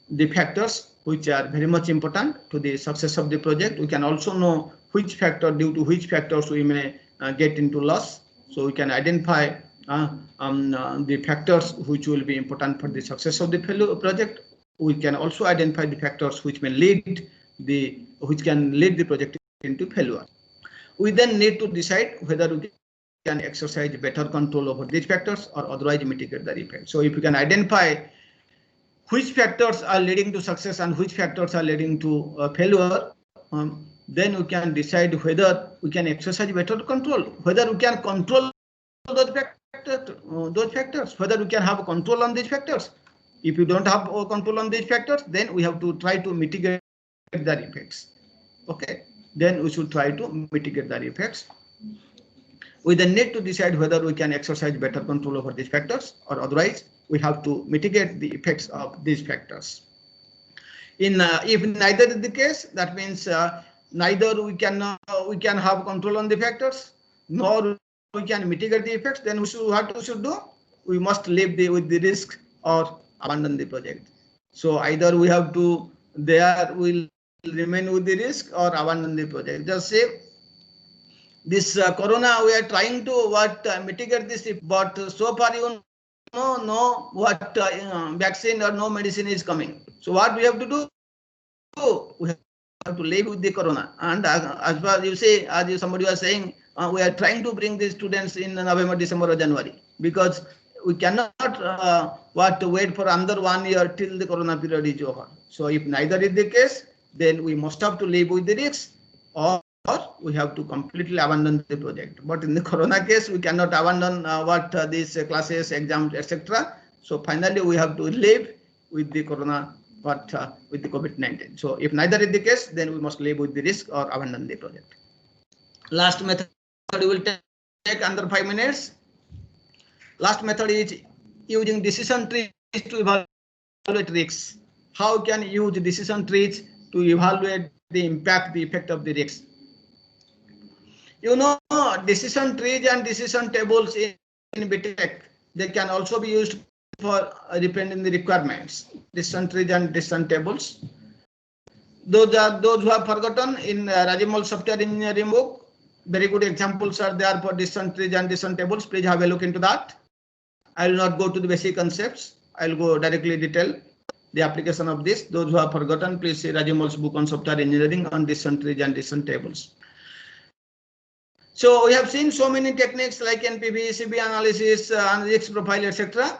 the factors which are very much important to the success of the project. We can also know which factor, due to which factors we may get into loss. So we can identify the factors which will be important for the success of the project. We can also identify the factors which can lead the project into failure. We then need to decide whether we can exercise better control over these factors or otherwise mitigate the effect. So if we can identify which factors are leading to success and which factors are leading to failure, then we can decide whether we can exercise better control, whether we can control those factors, whether we can have control on these factors. If you don't have control on these factors, then we have to try to mitigate their effects. Okay, then we should try to mitigate their effects. We then need to decide whether we can exercise better control over these factors or otherwise we have to mitigate the effects of these factors. If neither is the case, that means neither we can have control on the factors nor we can mitigate the effects. Then what we should do? We must live with the risk or abandon the project. So either we have to will remain with the risk or abandon the project. Just say this corona, we are trying to mitigate this, but so far you know what vaccine or no medicine is coming. So what we have to do? We have to live with the corona. And as far you say, as somebody was saying, we are trying to bring the students in November, December or January, because we cannot wait for another 1 year till the corona period is over. So if neither is the case, then we must have to live with the risks or we have to completely abandon the project. But in the corona case, we cannot abandon these classes, exams, etc. So finally, we have to live with the corona, but with the COVID-19. So if neither is the case, then we must live with the risk or abandon the project. Last method we will take under 5 minutes. Last method is using decision trees to evaluate risks. How can you use decision trees to evaluate the impact, the effect of the risks? You know, decision trees and decision tables in BTech, they can also be used for depending the requirements. Decision trees and decision tables. Those who have forgotten in Rajiv Mall software engineering book. Very good examples are there for decision trees and decision tables. Please have a look into that. I will not go to the basic concepts. I will go directly detail the application of this. Those who have forgotten, please see Rajiv Mall's book on software engineering on decision trees and decision tables. So we have seen so many techniques like NPV, CB analysis, risk profile, etc.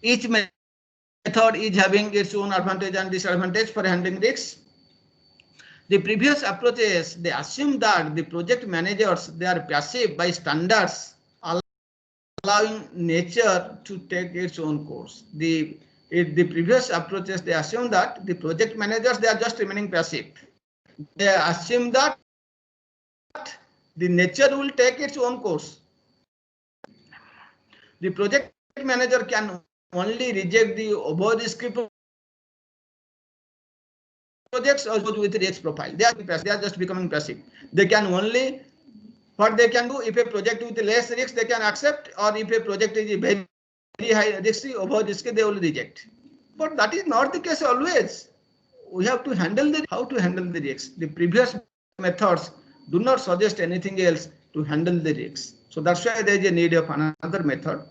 Each method is having its own advantage and disadvantage for handling risks. The previous approaches, they assume that the project managers, they are passive by standards, allowing nature to take its own course. The previous approaches, they assume that the project managers, they are just remaining passive. They assume that the nature will take its own course. The project manager can only reject the over-risky projects or with risk profile. They are just becoming passive. They can only, what they can do, if a project with less risk, they can accept, or if a project is very high risky, over risky, they will reject. But that is not the case always. We have to handle how to handle the risks. The previous methods do not suggest anything else to handle the risks. So that's why there is a need of another method.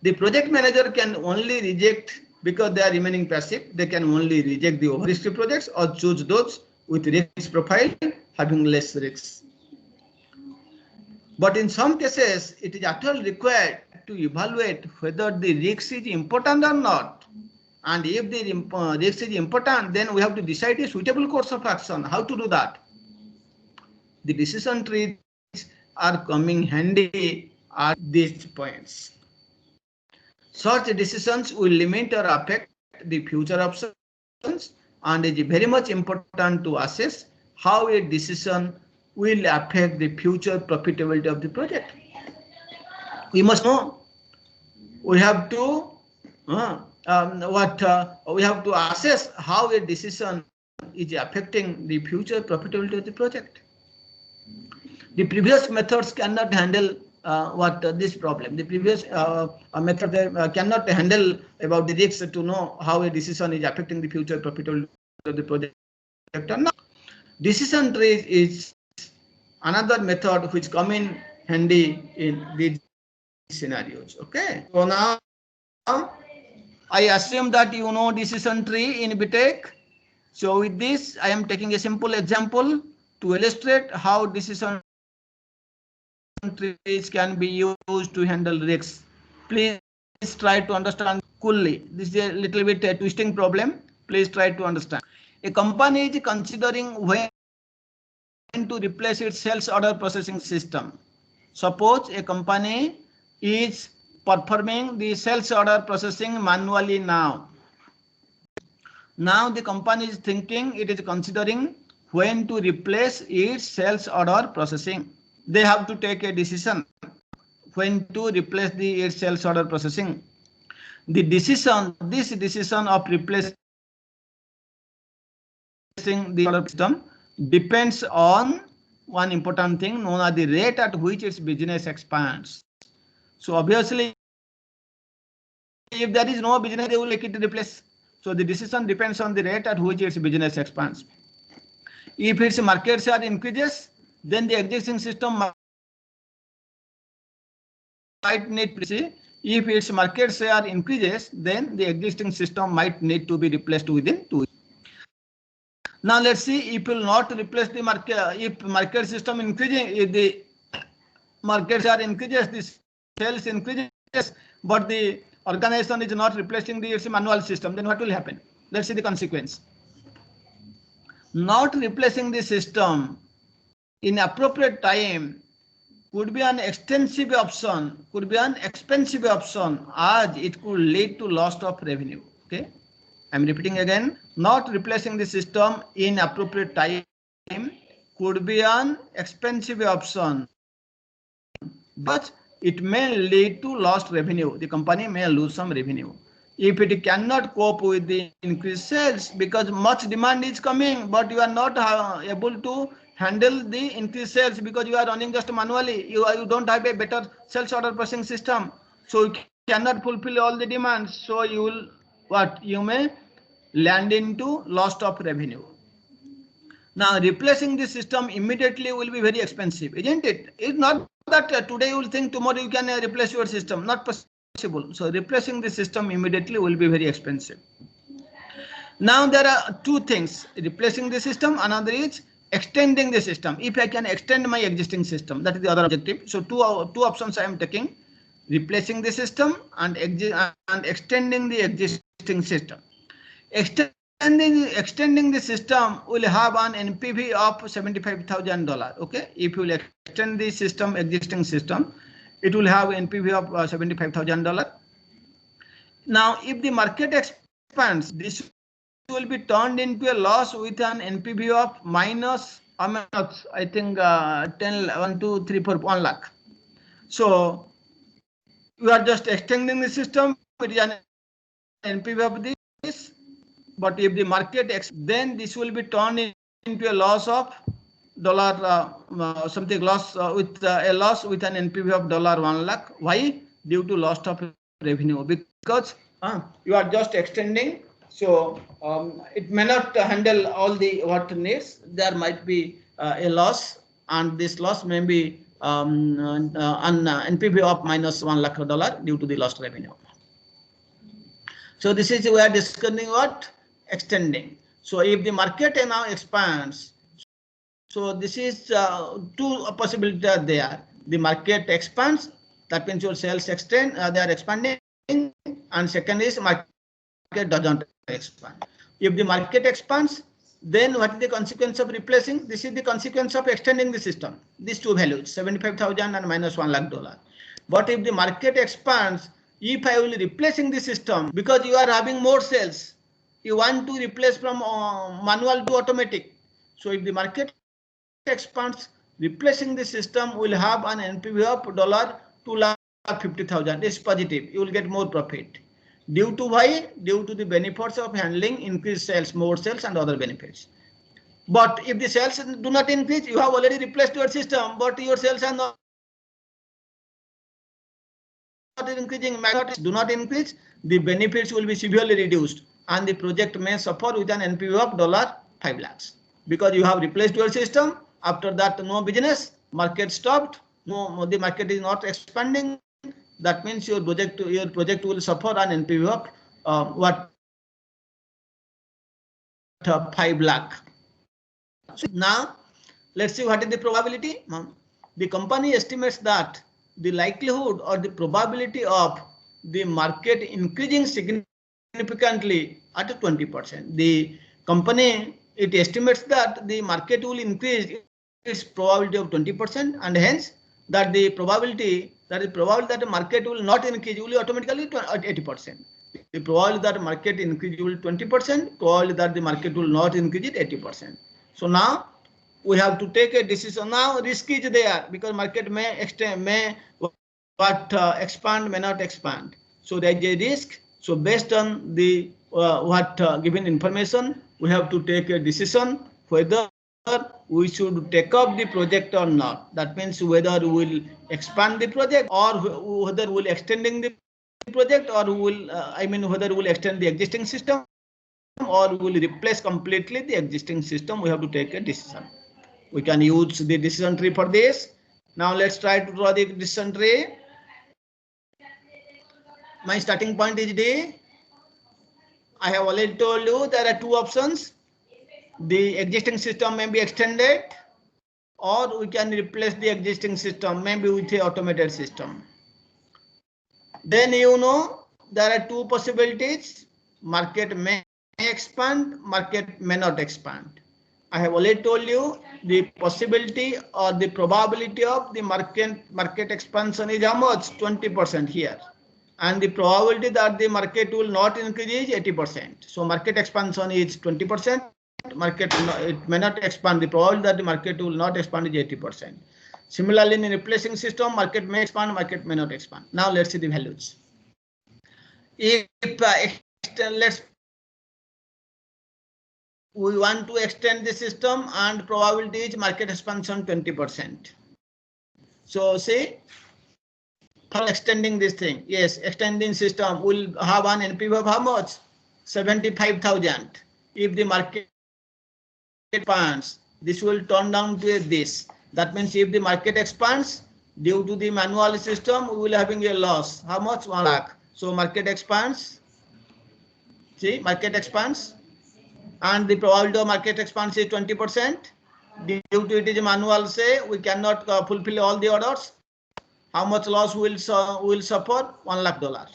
The project manager can only reject, because they are remaining passive, they can only reject the over risky projects or choose those with risk profile having less risks. But in some cases, it is actually required to evaluate whether the risk is important or not. And if the risk is important, then we have to decide a suitable course of action. How to do that? The decision trees are coming handy at these points. Such decisions will limit or affect the future options, and it is very much important to assess how a decision will affect the future profitability of the project. We must know. We have to we have to assess how a decision is affecting the future profitability of the project. The previous methods cannot handle this problem. The previous method cannot handle about the risks to know how a decision is affecting the future profitability of the project or not. Decision trees is another method which come in handy in these scenarios. Okay. So now I assume that you know decision tree in BTech. So with this, I am taking a simple example to illustrate how decision trees can be used to handle risks. Please try to understand coolly. This is a little bit a twisting problem. Please try to understand. A company is considering when to replace its sales order processing system. Suppose a company is performing the sales order processing manually now. Now the company is thinking, it is considering when to replace its sales order processing. They have to take a decision when to replace its sales order processing. This decision of replacing the order system depends on one important thing known as the rate at which its business expands. So obviously, if there is no business, they will like it to replace. So the decision depends on the rate at which its business expands. If its market share increases, then the existing system might need to see. If its market share increases, then the existing system might need to be replaced within 2 years. Now let's see, if will not replace the market, if market system increasing, if the market share increases, the sales increases, but the organization is not replacing its manual system, then what will happen? Let's see the consequence. Not replacing the system in appropriate time could be an extensive option, could be an expensive option, as it could lead to loss of revenue. Okay, I'm repeating again. Not replacing the system in appropriate time could be an expensive option, but it may lead to lost revenue. The company may lose some revenue if it cannot cope with the increased sales, because much demand is coming, but you are not able to handle the increased sales because you are running just manually. You don't have a better sales order processing system, so you cannot fulfill all the demands. So you will you may land into loss of revenue. Now, replacing the system immediately will be very expensive, isn't it? It's not that today you will think tomorrow you can replace your system. Not possible. So, replacing the system immediately will be very expensive. Now, there are two things: replacing the system. Another is extending the system. If I can extend my existing system, that is the other objective. So, two options I am taking: replacing the system and extending the existing system. Extending the system will have an NPV of $75,000. Okay, if you will extend the system, existing system, it will have NPV of $75,000. Now, if the market expands, this will be turned into a loss with an NPV of minus, I think 10, 1, 2, 3, 4, 1 lakh. So you are just extending the system, it is an NPV of this. But if the market then this will be turned into a loss of something loss with a loss with an NPV of $1 lakh. Why? Due to loss of revenue, because you are just extending. So it may not handle all the what needs. There might be a loss, and this loss may be an NPV of minus $1 lakh due to the lost revenue. So this is we are discussing what? Extending. So if the market now expands, so this is two possibilities are there. The market expands, that means your sales extend, they are expanding, and second is market doesn't expand. If the market expands, then what is the consequence of replacing? This is the consequence of extending the system. These two values, 75,000 and minus $1 lakh. But if the market expands, if I will replacing the system, because you are having more sales, you want to replace from manual to automatic. So if the market expands, replacing the system will have an NPV of $250,000. It's positive. You will get more profit. Due to why? Due to the benefits of handling increased sales, more sales, and other benefits. But if the sales do not increase, you have already replaced your system, but your sales are not increasing, do not increase, the benefits will be severely reduced, and the project may suffer with an NPV of 5 lakhs. Because you have replaced your system, after that no business, market stopped, no, the market is not expanding. That means your project will suffer an NPV of 5 lakh. So now let's see what is the probability. The company estimates that the likelihood or the probability of the market increasing significantly at 20%. The company, it estimates that the market will increase its probability of 20%, and hence that the probability that the market will not increase will be automatically at 80%. The probability that the market increase will 20%, probability that the market will not increase is 80%. So now we have to take a decision. Now risk is there because market may extend, expand, may not expand. So there is a risk. So based on the given information, we have to take a decision whether we should take up the project or not. That means whether we will expand the project or whether we will extending the project, or whether we will extend the existing system or we will replace completely the existing system. We have to take a decision. We can use the decision tree for this. Now let's try to draw the decision tree. My starting point is D. I have already told you there are two options. The existing system may be extended, or we can replace the existing system maybe with an automated system. Then you know there are two possibilities. Market may expand, market may not expand. I have already told you the possibility or the probability of the market expansion is how much? 20% here. and the probability that the market will not increase is 80%. So market expansion is 20%. Market, it may not expand. The probability that the market will not expand is 80%. Similarly, in replacing system, market may expand, market may not expand. Now let's see the values. If let's we want to extend the system and probability is market expansion 20%. So see, for extending this thing, yes, extending system will have an NPV of how much? 75,000. If the market expands, this will turn down to this. That means if the market expands, due to the manual system, we will having a loss. How much? 1 lakh. So market expands. See, market expands, and the probability of market expansion is 20%. Due to it is manual, say we cannot fulfill all the orders. How much loss will suffer? $1 lakh.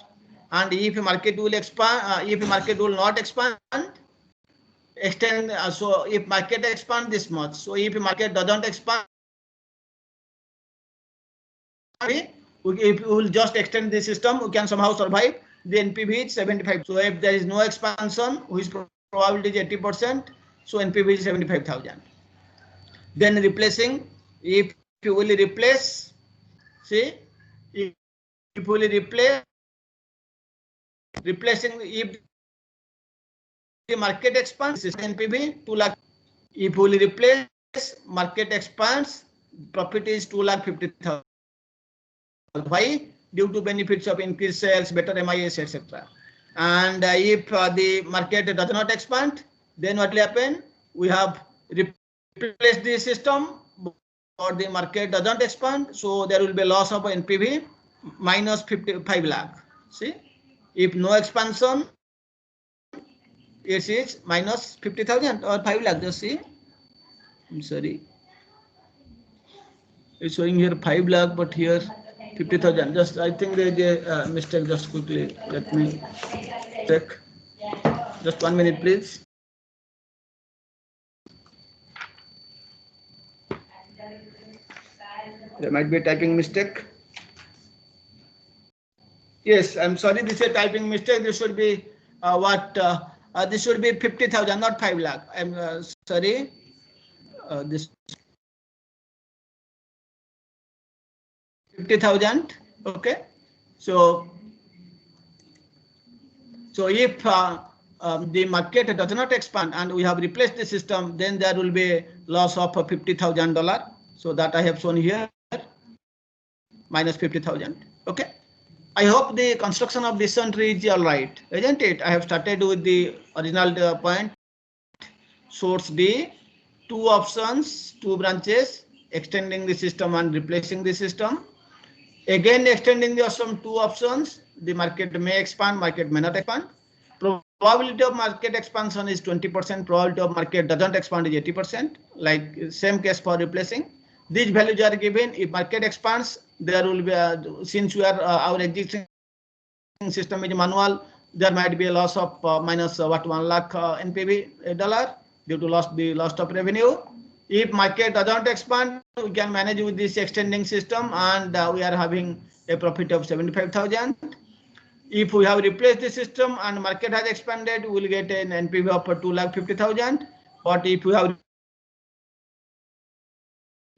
And if market will expand, if market will not expand, extend. So if market expand this much, so if market doesn't expand, if we will just extend the system, we can somehow survive. The NPV is 75. So if there is no expansion, which probability is 80%, so NPV is 75,000. Then replacing, if you will replace, see, if you will replace, replacing, if the market expands, NPV 2 lakh. If you will replace, market expands, profit is 2,50,000. Why? Due to benefits of increased sales, better MIS, etc. And if the market does not expand, then what will happen? We have replaced the system, or the market doesn't expand, so there will be a loss of NPV minus 55 lakh. See, if no expansion, it is minus 50,000 or 5 lakh. Just see, I'm sorry, it's showing here 5 lakh, but here 50,000. Just I think there is a mistake. Just quickly let me check. Just 1 minute, please. There might be a typing mistake. Yes, I'm sorry. This is a typing mistake. This should be this should be 50,000, not 5 lakh. I'm sorry. This 50,000. Okay. So if the market does not expand and we have replaced the system, then there will be a loss of $50,000. So that I have shown here, minus 50,000. Okay. I hope the construction of this tree is all right, isn't it? I have started with the original point. Source D, 2 options, 2 branches, extending the system and replacing the system. Again, extending the some 2 options. The market may expand, market may not expand. Probability of market expansion is 20%. Probability of market doesn't expand is 80%. Like same case for replacing. These values are given. If market expands, there will be since we are our existing system is manual, there might be a loss of minus 1 lakh NPV dollar due to loss of revenue. If market doesn't expand, we can manage with this extending system, and we are having a profit of 75,000. If we have replaced the system and market has expanded, we will get an NPV of 2,50,000. But if we have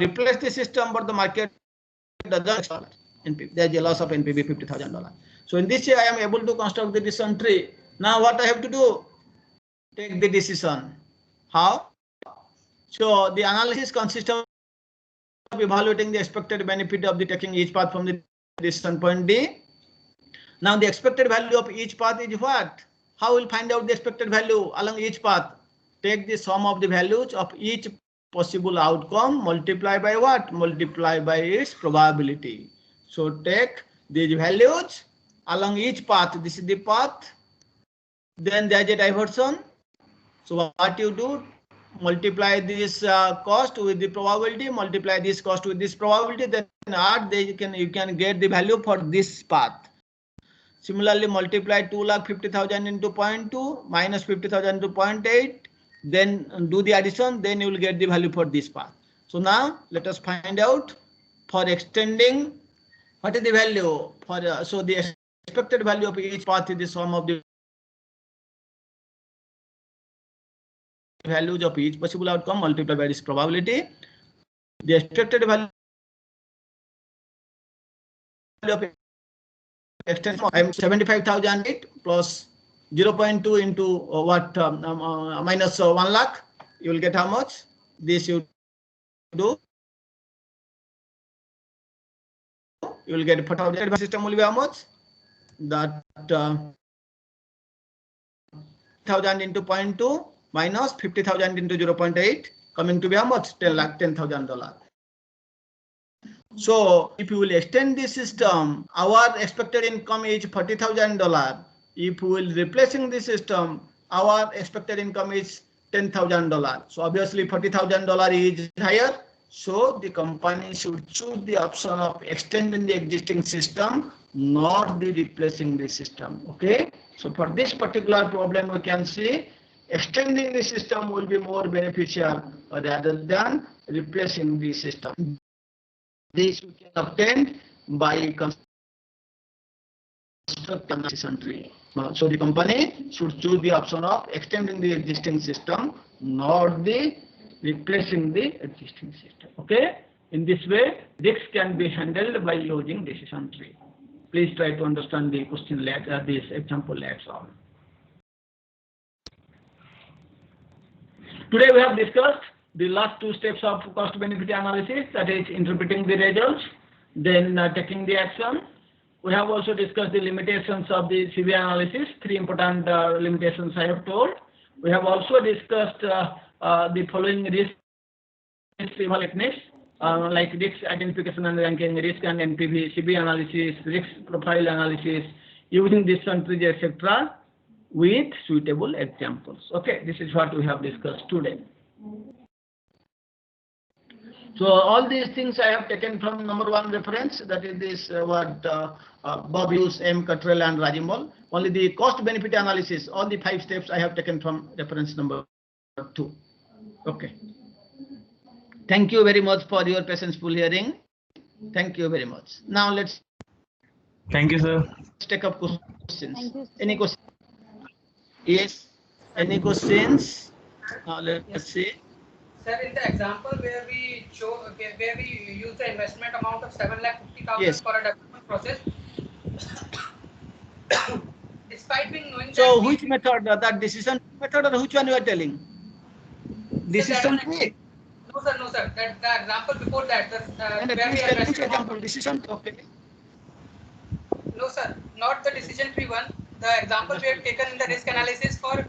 replaced the system but the market doesn't expand, there is a loss of NPV $50,000. So in this way, I am able to construct the decision tree. Now what I have to do? Take the decision. How? So the analysis consists of evaluating the expected benefit of the taking each path from the decision point D. Now the expected value of each path is what? How will find out the expected value along each path? Take the sum of the values of each possible outcome, multiply by what? Multiply by its probability. So take these values along each path. This is the path. Then there is a diversion. So what you do? Multiply this cost with the probability, multiply this cost with this probability, then add, you can get the value for this path. Similarly, multiply 2,50,000 into 0.2 minus 50,000 into 0.8, then do the addition, then you will get the value for this path. So now let us find out for extending what is the value for so the expected value of each path is the sum of the values of each possible outcome multiplied by this probability. The expected value of extension I am 75,008 plus 0.2 into what minus 1 lakh. You will get how much? This you do. You will get the system will be how much? That 1,000 into 0.2 minus 50,000 into 0.8 coming to be how much? 10,000 dollars. So if you will extend this system, our expected income is $40,000. If we will replacing the system, our expected income is $10,000. So obviously $40,000 is higher. So the company should choose the option of extending the existing system, not the replacing the system. Okay. So for this particular problem, we can see extending the system will be more beneficial rather than replacing the system. This we can obtain by constructing a decision tree. So the company should choose the option of extending the existing system, not the replacing the existing system. Okay. In this way, this can be handled by using decision tree. Please try to understand the question later, this example later on. Today we have discussed the last two steps of cost benefit analysis, that is interpreting the results, then taking the action. We have also discussed the limitations of the CV analysis, three important limitations I have told. We have also discussed the following risk removal techniques like risk identification and ranking, risk and NPV, CV analysis, risk profile analysis, using decision trees, etc., with suitable examples. Okay, this is what we have discussed today. So all these things I have taken from number one reference, that is this Bob Hughes, M. Cottrell and Rajimal. Only the cost benefit analysis, all the 5 steps I have taken from reference number 2. Okay. Thank you very much for your patience-full hearing. Thank you very much. Now let's. Thank you, sir. Let's take up questions. Any questions? Yes. Any questions? Now let's see. Sir, in the example where we show, where we use the investment amount of 7,50,000 yes. for a development process, despite being knowing so that. Which method? That decision method, or which one you are telling? Decision tree. No, sir, no, sir. That the example before that, where we tell which invested. example? Decision. Okay. No, sir, not the decision tree one. The example we have taken in the risk analysis for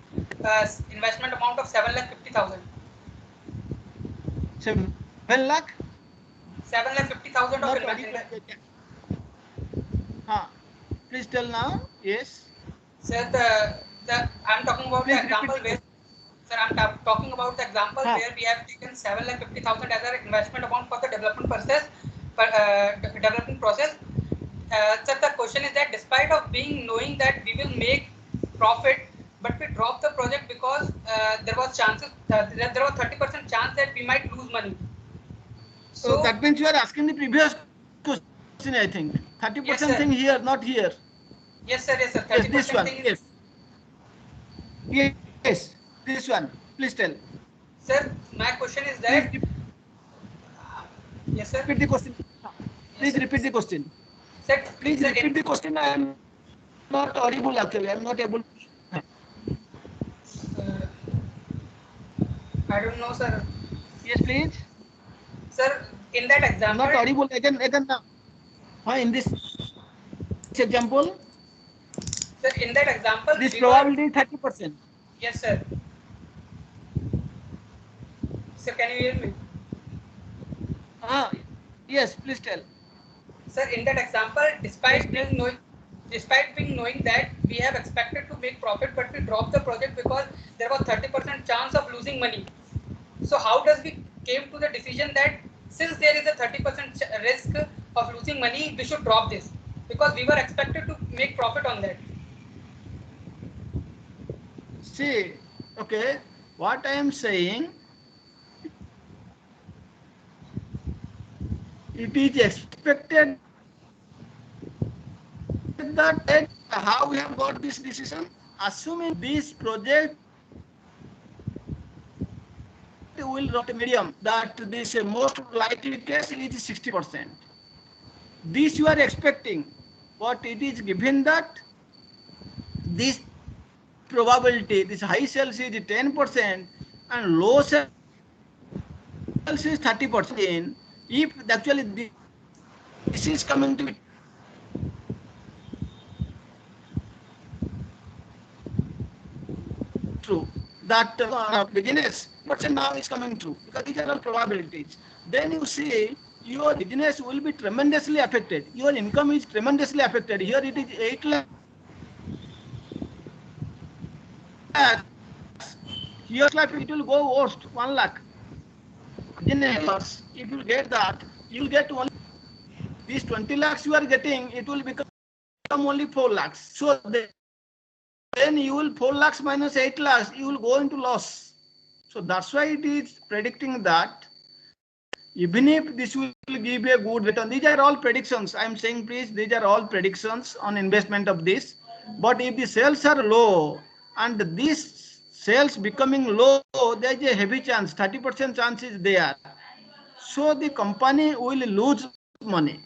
investment amount of 7,50,000. 7 lakh? 7,50,000 of investment. Please tell now. Yes. Sir, I'm talking about the example where. Sir, I'm talking about the example where we have taken 7,50,000 as an investment amount for the development process. Sir, the question is that despite of being knowing that we will make profit, but we drop the project because there was chances there was 30% chance that we might lose money. So that means you are asking the previous question, I think. 30% yes, thing here, not here. Yes, sir. Yes, sir. 30% yes, this one. Thing yes. Yes. Yes. This one. Please tell. Sir, my question is that. Yes, sir. Repeat the question. Please repeat the question. Sir, please repeat the question. I am not audible actually. I am not able. I don't know, sir. Yes, please. Sir, in that example. Not audible again now. In this example. Sir, in that example. This probability is 30%. Yes, sir. Sir, can you hear me? Yes, please tell. Sir, in that example, despite being knowing that we have expected to make profit, but we dropped the project because there was 30% chance of losing money. So how does we came to the decision that since there is a 30% risk of losing money, we should drop this because we were expected to make profit on that. See, okay, what I am saying, it is expected that how we have got this decision? Assuming this project will not medium, that this most likely case is 60%. This you are expecting, but it is given that this probability, this high sales is 10% and low sales is 30%. If actually this is coming to true, that business, but now is coming true, because these are all probabilities. Then you see your business will be tremendously affected. Your income is tremendously affected. Here it is 8 lakhs. Here it will go worst, 1 lakh. If you get that, you will get only these 20 lakhs you are getting, it will become only 4 lakhs. So then you will 4 lakhs minus 8 lakhs, you will go into loss. So that's why it is predicting that even if this will give a good return, these are all predictions. I am saying, please, these are all predictions on investment of this. But if the sales are low and these sales becoming low, there is a heavy chance, 30% chance is there. So the company will lose money.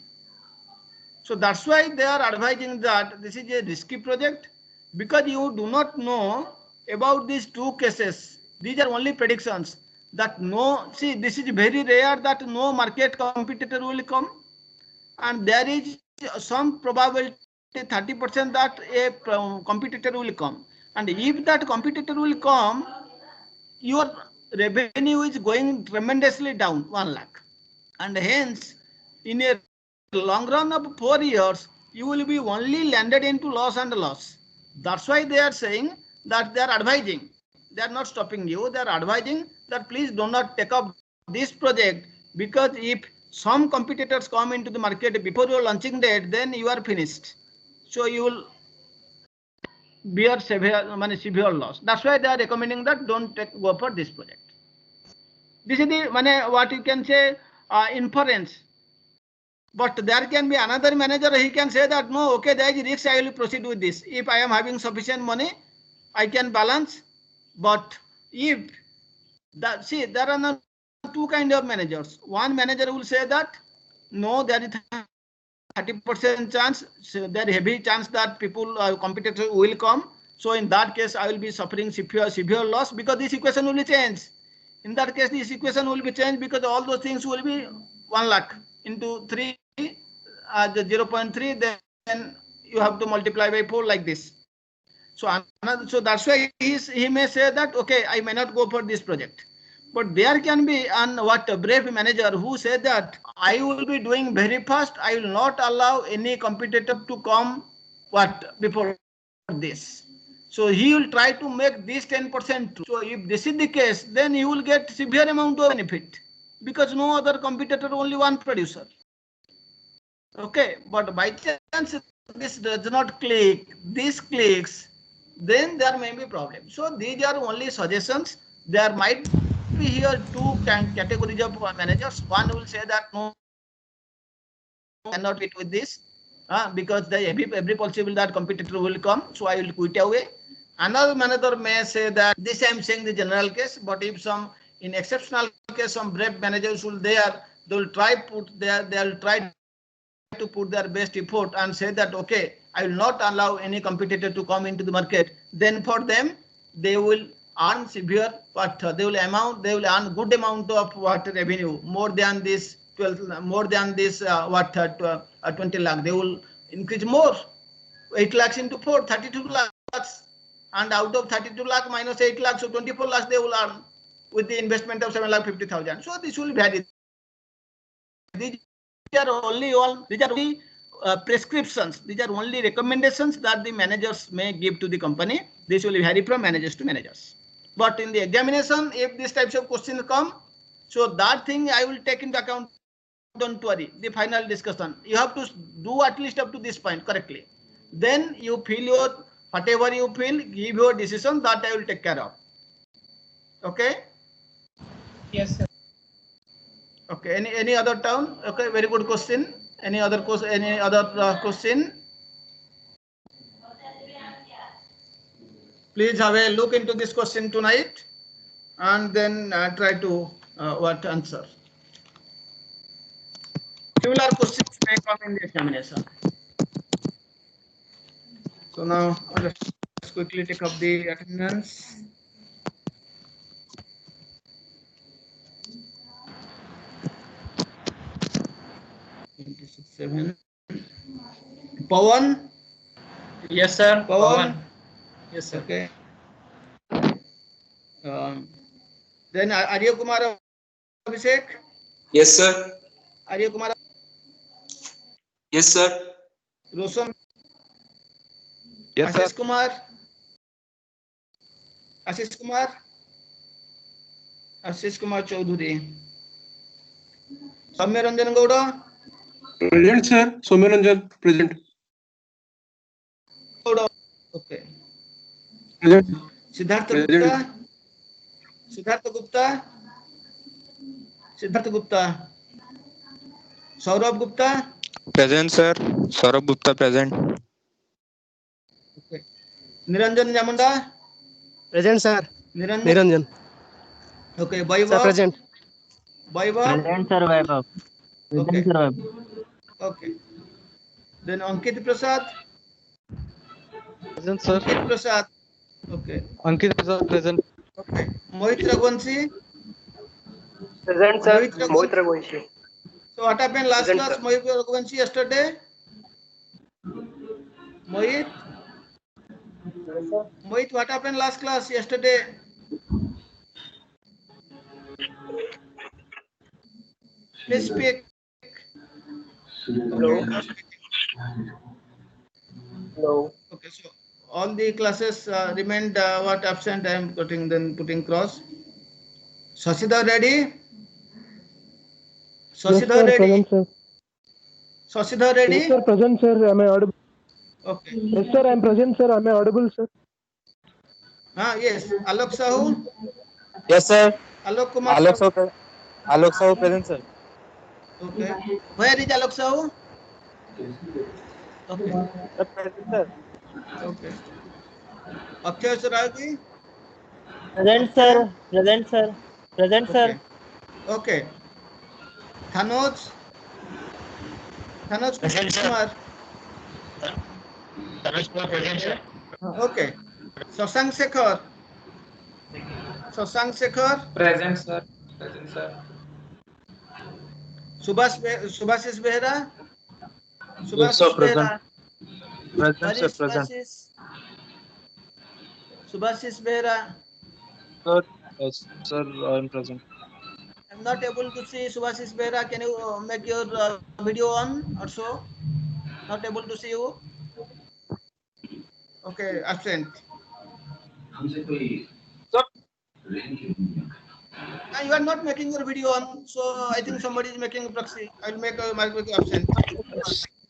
So that's why they are advising that this is a risky project, because you do not know about these two cases. These are only predictions. That no, see, this is very rare that no market competitor will come, and there is some probability 30% that a competitor will come. And if that competitor will come, your revenue is going tremendously down, 1 lakh. And hence, in a long run of 4 years, you will be only landed into loss and loss. That's why they are saying that they are advising. They are not stopping you. They are advising that please do not take up this project, because if some competitors come into the market before your launching date, then you are finished. So you will bear severe loss. That's why they are recommending that don't go for this project. This is the what you can say inference. But there can be another manager, he can say that no, okay, there is risk, I will proceed with this. If I am having sufficient money, I can balance. But if that, see, there are not two kind of managers. One manager will say that no, there is 30% chance, so there is heavy chance that people competitors will come. So in that case, I will be suffering severe loss, because this equation will be changed. In that case, this equation will be changed, because all those things will be 1 lakh into 3, the 0.3, then you have to multiply by 4 like this. So that's why he may say that, okay, I may not go for this project. But there can be a brave manager who said that I will be doing very fast. I will not allow any competitor to come before this. So he will try to make this 10% true. So if this is the case, then you will get severe amount of benefit, because no other competitor, only one producer. Okay, but by chance this does not click, this clicks, then there may be problem. So these are only suggestions. There might be here two categories of managers. One will say that no, cannot fit with this, because the every possible that competitor will come, so I will quit away. Another manager may say that this I am saying the general case, but if some in exceptional case some brave managers will there, they will try to put their best effort and say that okay, I will not allow any competitor to come into the market. Then for them, they will earn severe they will earn good amount of revenue, more than this 12, more than this 20 lakh. They will increase more, 8 lakhs into 4, 32 lakhs, and out of 32 lakh minus 8 lakhs, so 24 lakhs they will earn with the investment of 7,50,000. So this will vary. These are only prescriptions. These are only recommendations that the managers may give to the company. This will vary from managers to managers. But in the examination, if these types of questions come, so that thing I will take into account. Don't worry. The final discussion, you have to do at least up to this point correctly. Then you feel your whatever you feel, give your decision, that I will take care of. Okay. Yes, sir. Okay. Any other term? Okay. Very good question. Any other question? Please have a look into this question tonight and then try to answer. Similar questions may come in the examination. So now let's quickly take up the attendance. Pawan? Yes, sir. Pawan? Yes, sir. Okay. Then Arya Kumar Abhishek? Yes, sir. Arya Kumar? Yes, sir. Rosam? Yes, Ashish sir. Kumar? Ashish Kumar? Ashish Kumar Chaudhary? Samya Ranjan Gowda? Present, sir. Soumyaranjan, present. Gowda? Okay. Present. Siddhartha Present. Gupta? Siddhartha Gupta? Siddhartha Gupta? Saurabh Gupta? Present, sir. Saurabh Gupta, present. Okay. Niranjan Jamunda? Present, sir. Niranjan? Niranjan. Okay. Sir, Vaibhav? present. Vaibhav? Present, sir, Vaibhav. Okay. Present, sir, Vaibhav. Okay. Then Ankit Prasad? Present, sir. Ankit Prasad? Okay. Ankit Prasad, present. Okay. Mohit Raghuvanshi? Present, sir. Mohit Raghuvanshi? Mohit Raghuvanshi. So what happened last Present, class, sir. Mohit Raghuvanshi, yesterday? Mohit? Mohit, what happened last class, yesterday? Please speak. Hello. Okay, no speaking. Hello. Okay, so all the classes remained what absent, I am putting cross. Sashida ready? Sashida ready? Present, sir. Sashida ready? Yes, sir. Present, sir. Am I audible? Okay. Yes, sir. I am present, sir. Am I audible, sir? Yes. Alok Sahu? Yes, sir. Alok Kumar Alok Sahu? Sahu, Alok Sahu, present, sir. Okay. Where is Alok Sahu? Okay. Sir, present, sir. Okay. Akshay Suragi? Present, sir. Present, sir. Present, sir. Okay. Okay. Thanuj? Thanuj Kumar? Okay. Shashank Shekhar? Shashank Shekhar? Present, sir. Present, sir. Subhashis Behra? Yes, sir, Subhashis present. Behra? Present, Where sir, is present. Subhashis Behra? Sir, yes, sir, I am present. I'm not able to see Subhashis Behra. Can you make your video on or so? Not able to see you? Okay, absent. Sir, You are not making your video on, so I think somebody is making a proxy. I'll make you absent.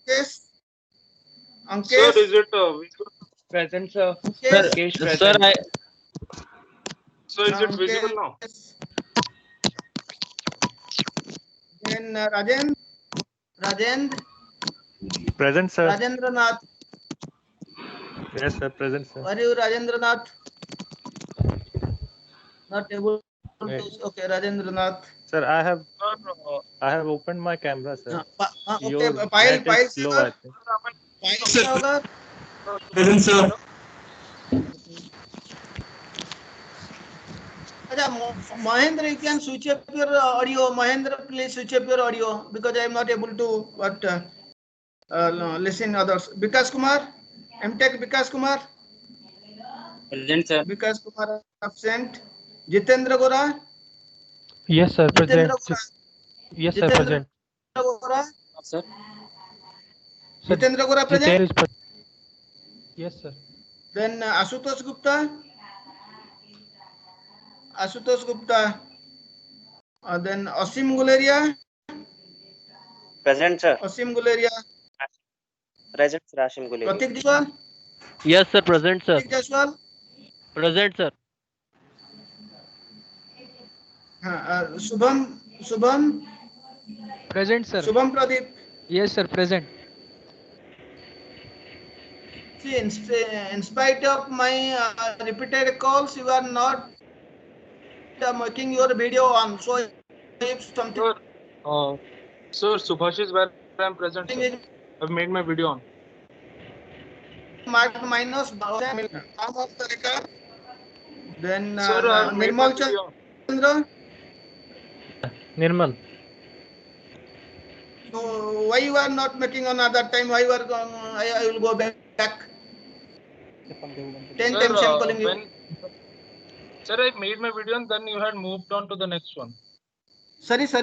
Yes. sir, Ankesh? is it Present, sir. Ankesh? Rakesh, Sir, present. so is it visible now? Then Rajendra? Present, sir. Rajendra Nath. Yes, sir, present, sir. Where are you, Rajendra Nath? Not able to. Okay, Rajendra Nath. Sir, I have opened my camera, sir. Okay, Your Pile net is slow, I think. Sagar. Present, sir. Mahendra, you can switch up your audio. Mahendra, please switch up your audio because I am not able to listen others. Vikas Kumar, MTech Vikas Kumar. Present, sir. Vikas Kumar absent. Jitendra Gora. Yes, sir. Jitendra Present. Gora. Yes, sir. Jitendra Present. Gora. Sir. Sir, Jitendra Gora present. Jitendra is present. Yes, sir. Then Ashutosh Gupta. Ashutosh Gupta. Then Asim Guleria. Present, sir. Asim Guleria. Present, sir. Ashim Gulegi. Pratik Jaiswal. Yes, sir. Present, sir. Pratik Jaiswal. Present, sir. Shubham. Present, sir. Shubham Pradeep. Yes, sir. Present. See, in spite of my repeated calls, you are not making your video on. So if something Sir, Subhash is where I am present. Sir. is I've made my video on. marked minus, arm of the record, then Sir, I've made my Nirmal video on. Chandra. Nirmal. So why you are not making on other time? Why you are I will go back. 10 times I am calling you. Sir, I made my video and then you had moved on to the next one. Sorry. Sir,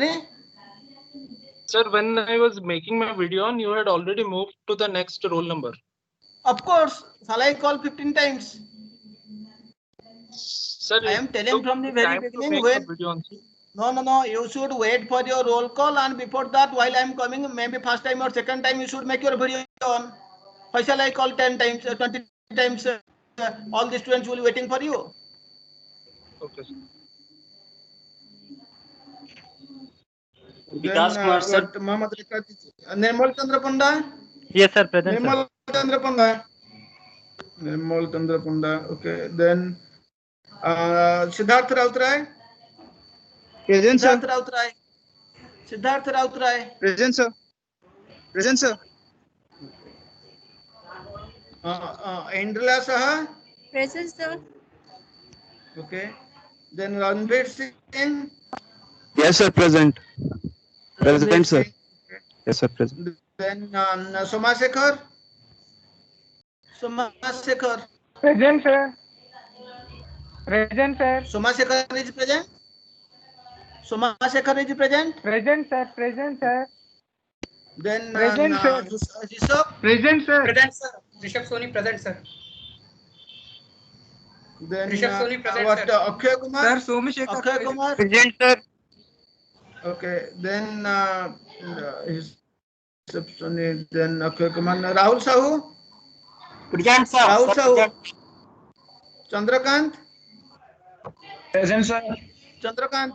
when I was making my video on, you had already moved to the next roll number. Of course. Shall I call 15 times? Sir, I am telling from the very beginning when. No. You should wait for your roll call, and before that, while I am coming, maybe first time or second time, you should make your video on. Why shall I call 10 times, 20 times? All the students will be waiting for you. Okay, sir. Vikas Kumar, sir. Mohammed Nirmal Chandra Panda. Yes, sir. Present, sir. Nirmal Chandra Panda. Nirmal Chandra Panda. Okay. Then Siddharth Rautrai. Present, sir. Siddharth Rautrai. Present, sir. Present, sir. Indra Saha. Present, sir. Okay. Then Ranveer Singh. Yes, sir. Present. Present, sir. Singh. Yes, sir. Present. Then Somasekhar. Present, sir. Present, sir. Somasekhar is present. Somasekhar is present. Present, sir. Present, sir. Then Present, sir. Rishabh. Present, sir. Present, sir. Rishabh Soni, present, sir. Then Rishabh Soni present, what? sir. Akshay Kumar. Sir, Somashekar. Akshay Kumar. Present, sir. Okay. Then Rishabh Soni. Then Akshay Kumar. Rahul Sahu. Present, sir. Rahul Sir, Sahu. present. Chandrakant. Present, sir. Chandrakant.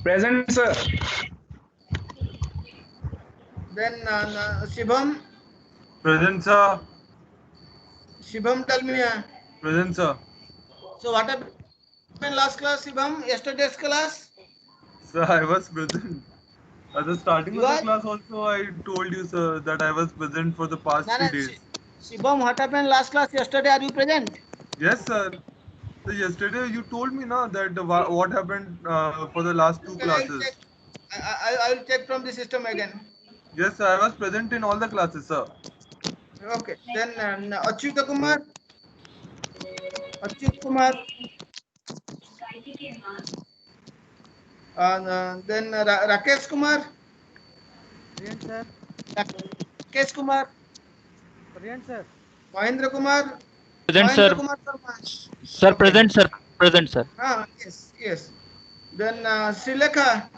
Present, sir. Then Shibham. Present, sir. Shibham Dalmia. Present, sir. So what happened in last class, Shibham? Yesterday's class? Sir, I was present. At the starting You of the are- class also, I told you, sir, that I was present for the past No, 3 days. Shibham, what happened last class? Yesterday, are you present? Yes, sir. So yesterday you told me na that what happened for the last 2 classes. I will check from the system again. Yes, sir. I was present in all the classes, sir. Okay. Then Achyut Kumar. Achyut Kumar. Then Rakesh Kumar. Present, sir. Rakesh Kumar. Present, sir. Mahendra Kumar. Present, Mahendra sir. Kumar Sharma. Sir, present, sir. Present, sir. Yes. Then Srilekha.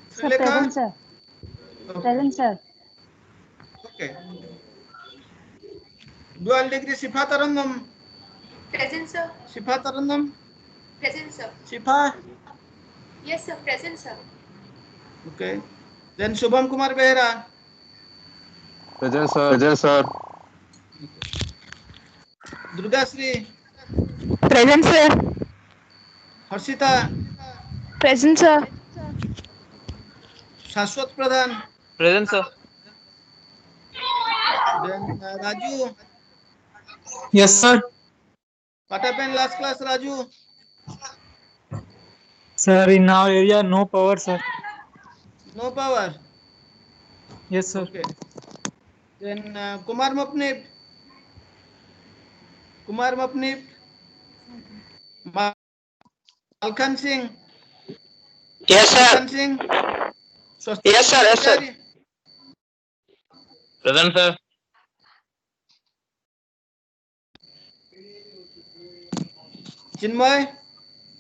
Sir, present, sir. Present, sir. Okay. Dual degree Shifa Tarannum. Present, sir. Shifa Tarannum. Present, sir. Shifa. Yes, sir. Present, sir. Okay. Then Shubham Kumar Behra. Present, sir. Present, sir. Durga Sri. Present, sir. Harshita. Present, sir. Shashwat Pradhan. Present, sir. Then Raju. Yes, sir. What happened last class, Raju? Sir, in our area, no power, sir. No power. Yes, sir. Okay. Then Kumar Mapnip. Malkhan Singh. Yes, sir. Malkhan Singh. Yes, sir. Yes, sir. Present, sir. Chinmay.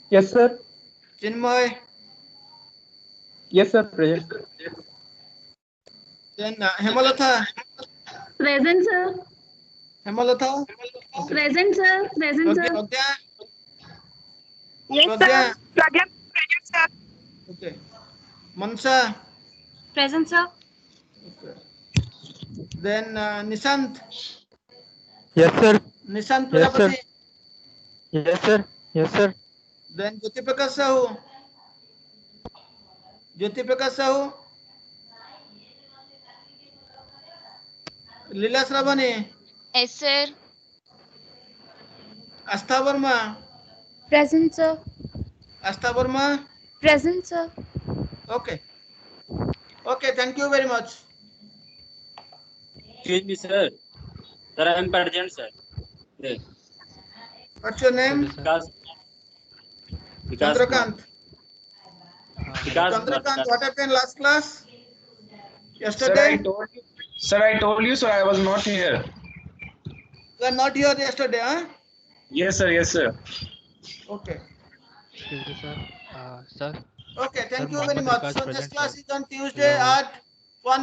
Yes, sir. Chinmay. Yes, sir. Present. Then Hemalata. Present, sir. Hemalata. Present, sir. Present, sir. Pragya. Yes, Pragya. Pragya, present, sir. Okay. Mansa. Present, sir. Okay. Then Nishant Yes, sir. Nishant Yes, sir. Prajapati. Yes, sir. Yes, sir. Then Jyoti Prakash Sahu. Jyoti Prakash Sahu. Leela Sravani. Yes, sir. Astha Verma. Present, sir. Astha Verma. Present, sir. Okay. Okay, thank you very much. Excuse me, sir. Sir, I am present, sir. Yes. What's your name? Vikas. Chandrakant. Vikas. Chandrakant, what happened last class? Sir, Yesterday? I told you, sir, I was not here. You are not here yesterday, huh? Yes, sir. Yes, sir. Okay. Excuse me, sir. Sir. Okay, thank Sir, you very Mohammed much. Rikaz So this present, class sir. is on Tuesday Hello. at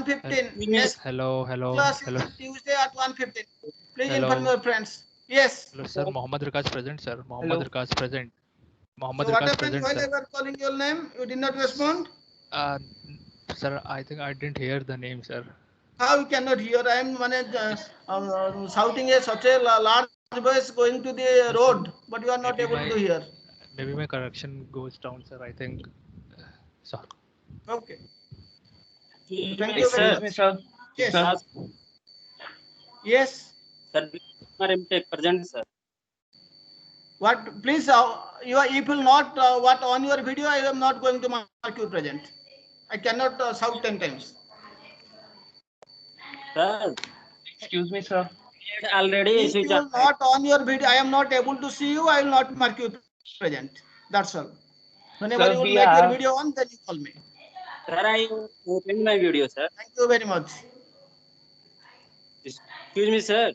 1:15. Next Hello. class is Hello. on Tuesday at 1:15. Please Hello. inform your friends. Yes. Hello, sir. Mohammed Rikaz present, sir. Mohammed Rikaz present. Mohammed So what Rikaz happened present, while I sir. was calling your name? You did not respond? Uh, sir, I think I didn't hear the name, sir. How you cannot hear? I am shouting such a large voice going to the road, but you are not able to hear. Maybe my connection goes down, sir. I think. Sorry. Okay. Thank you very much. Sir. Yes. Yes. Sir, present, sir. What? Please, if you not what on your video, I am not going to mark you present. I cannot shout 10 times. Sir. Excuse me, sir. Already If you are not on your video, I am not able to see you. I will not mark you present. That's all. Whenever Sir, you will we make your have- video on, then you call me. Sir, I opened my video, sir. Thank you very much. Excuse me, sir.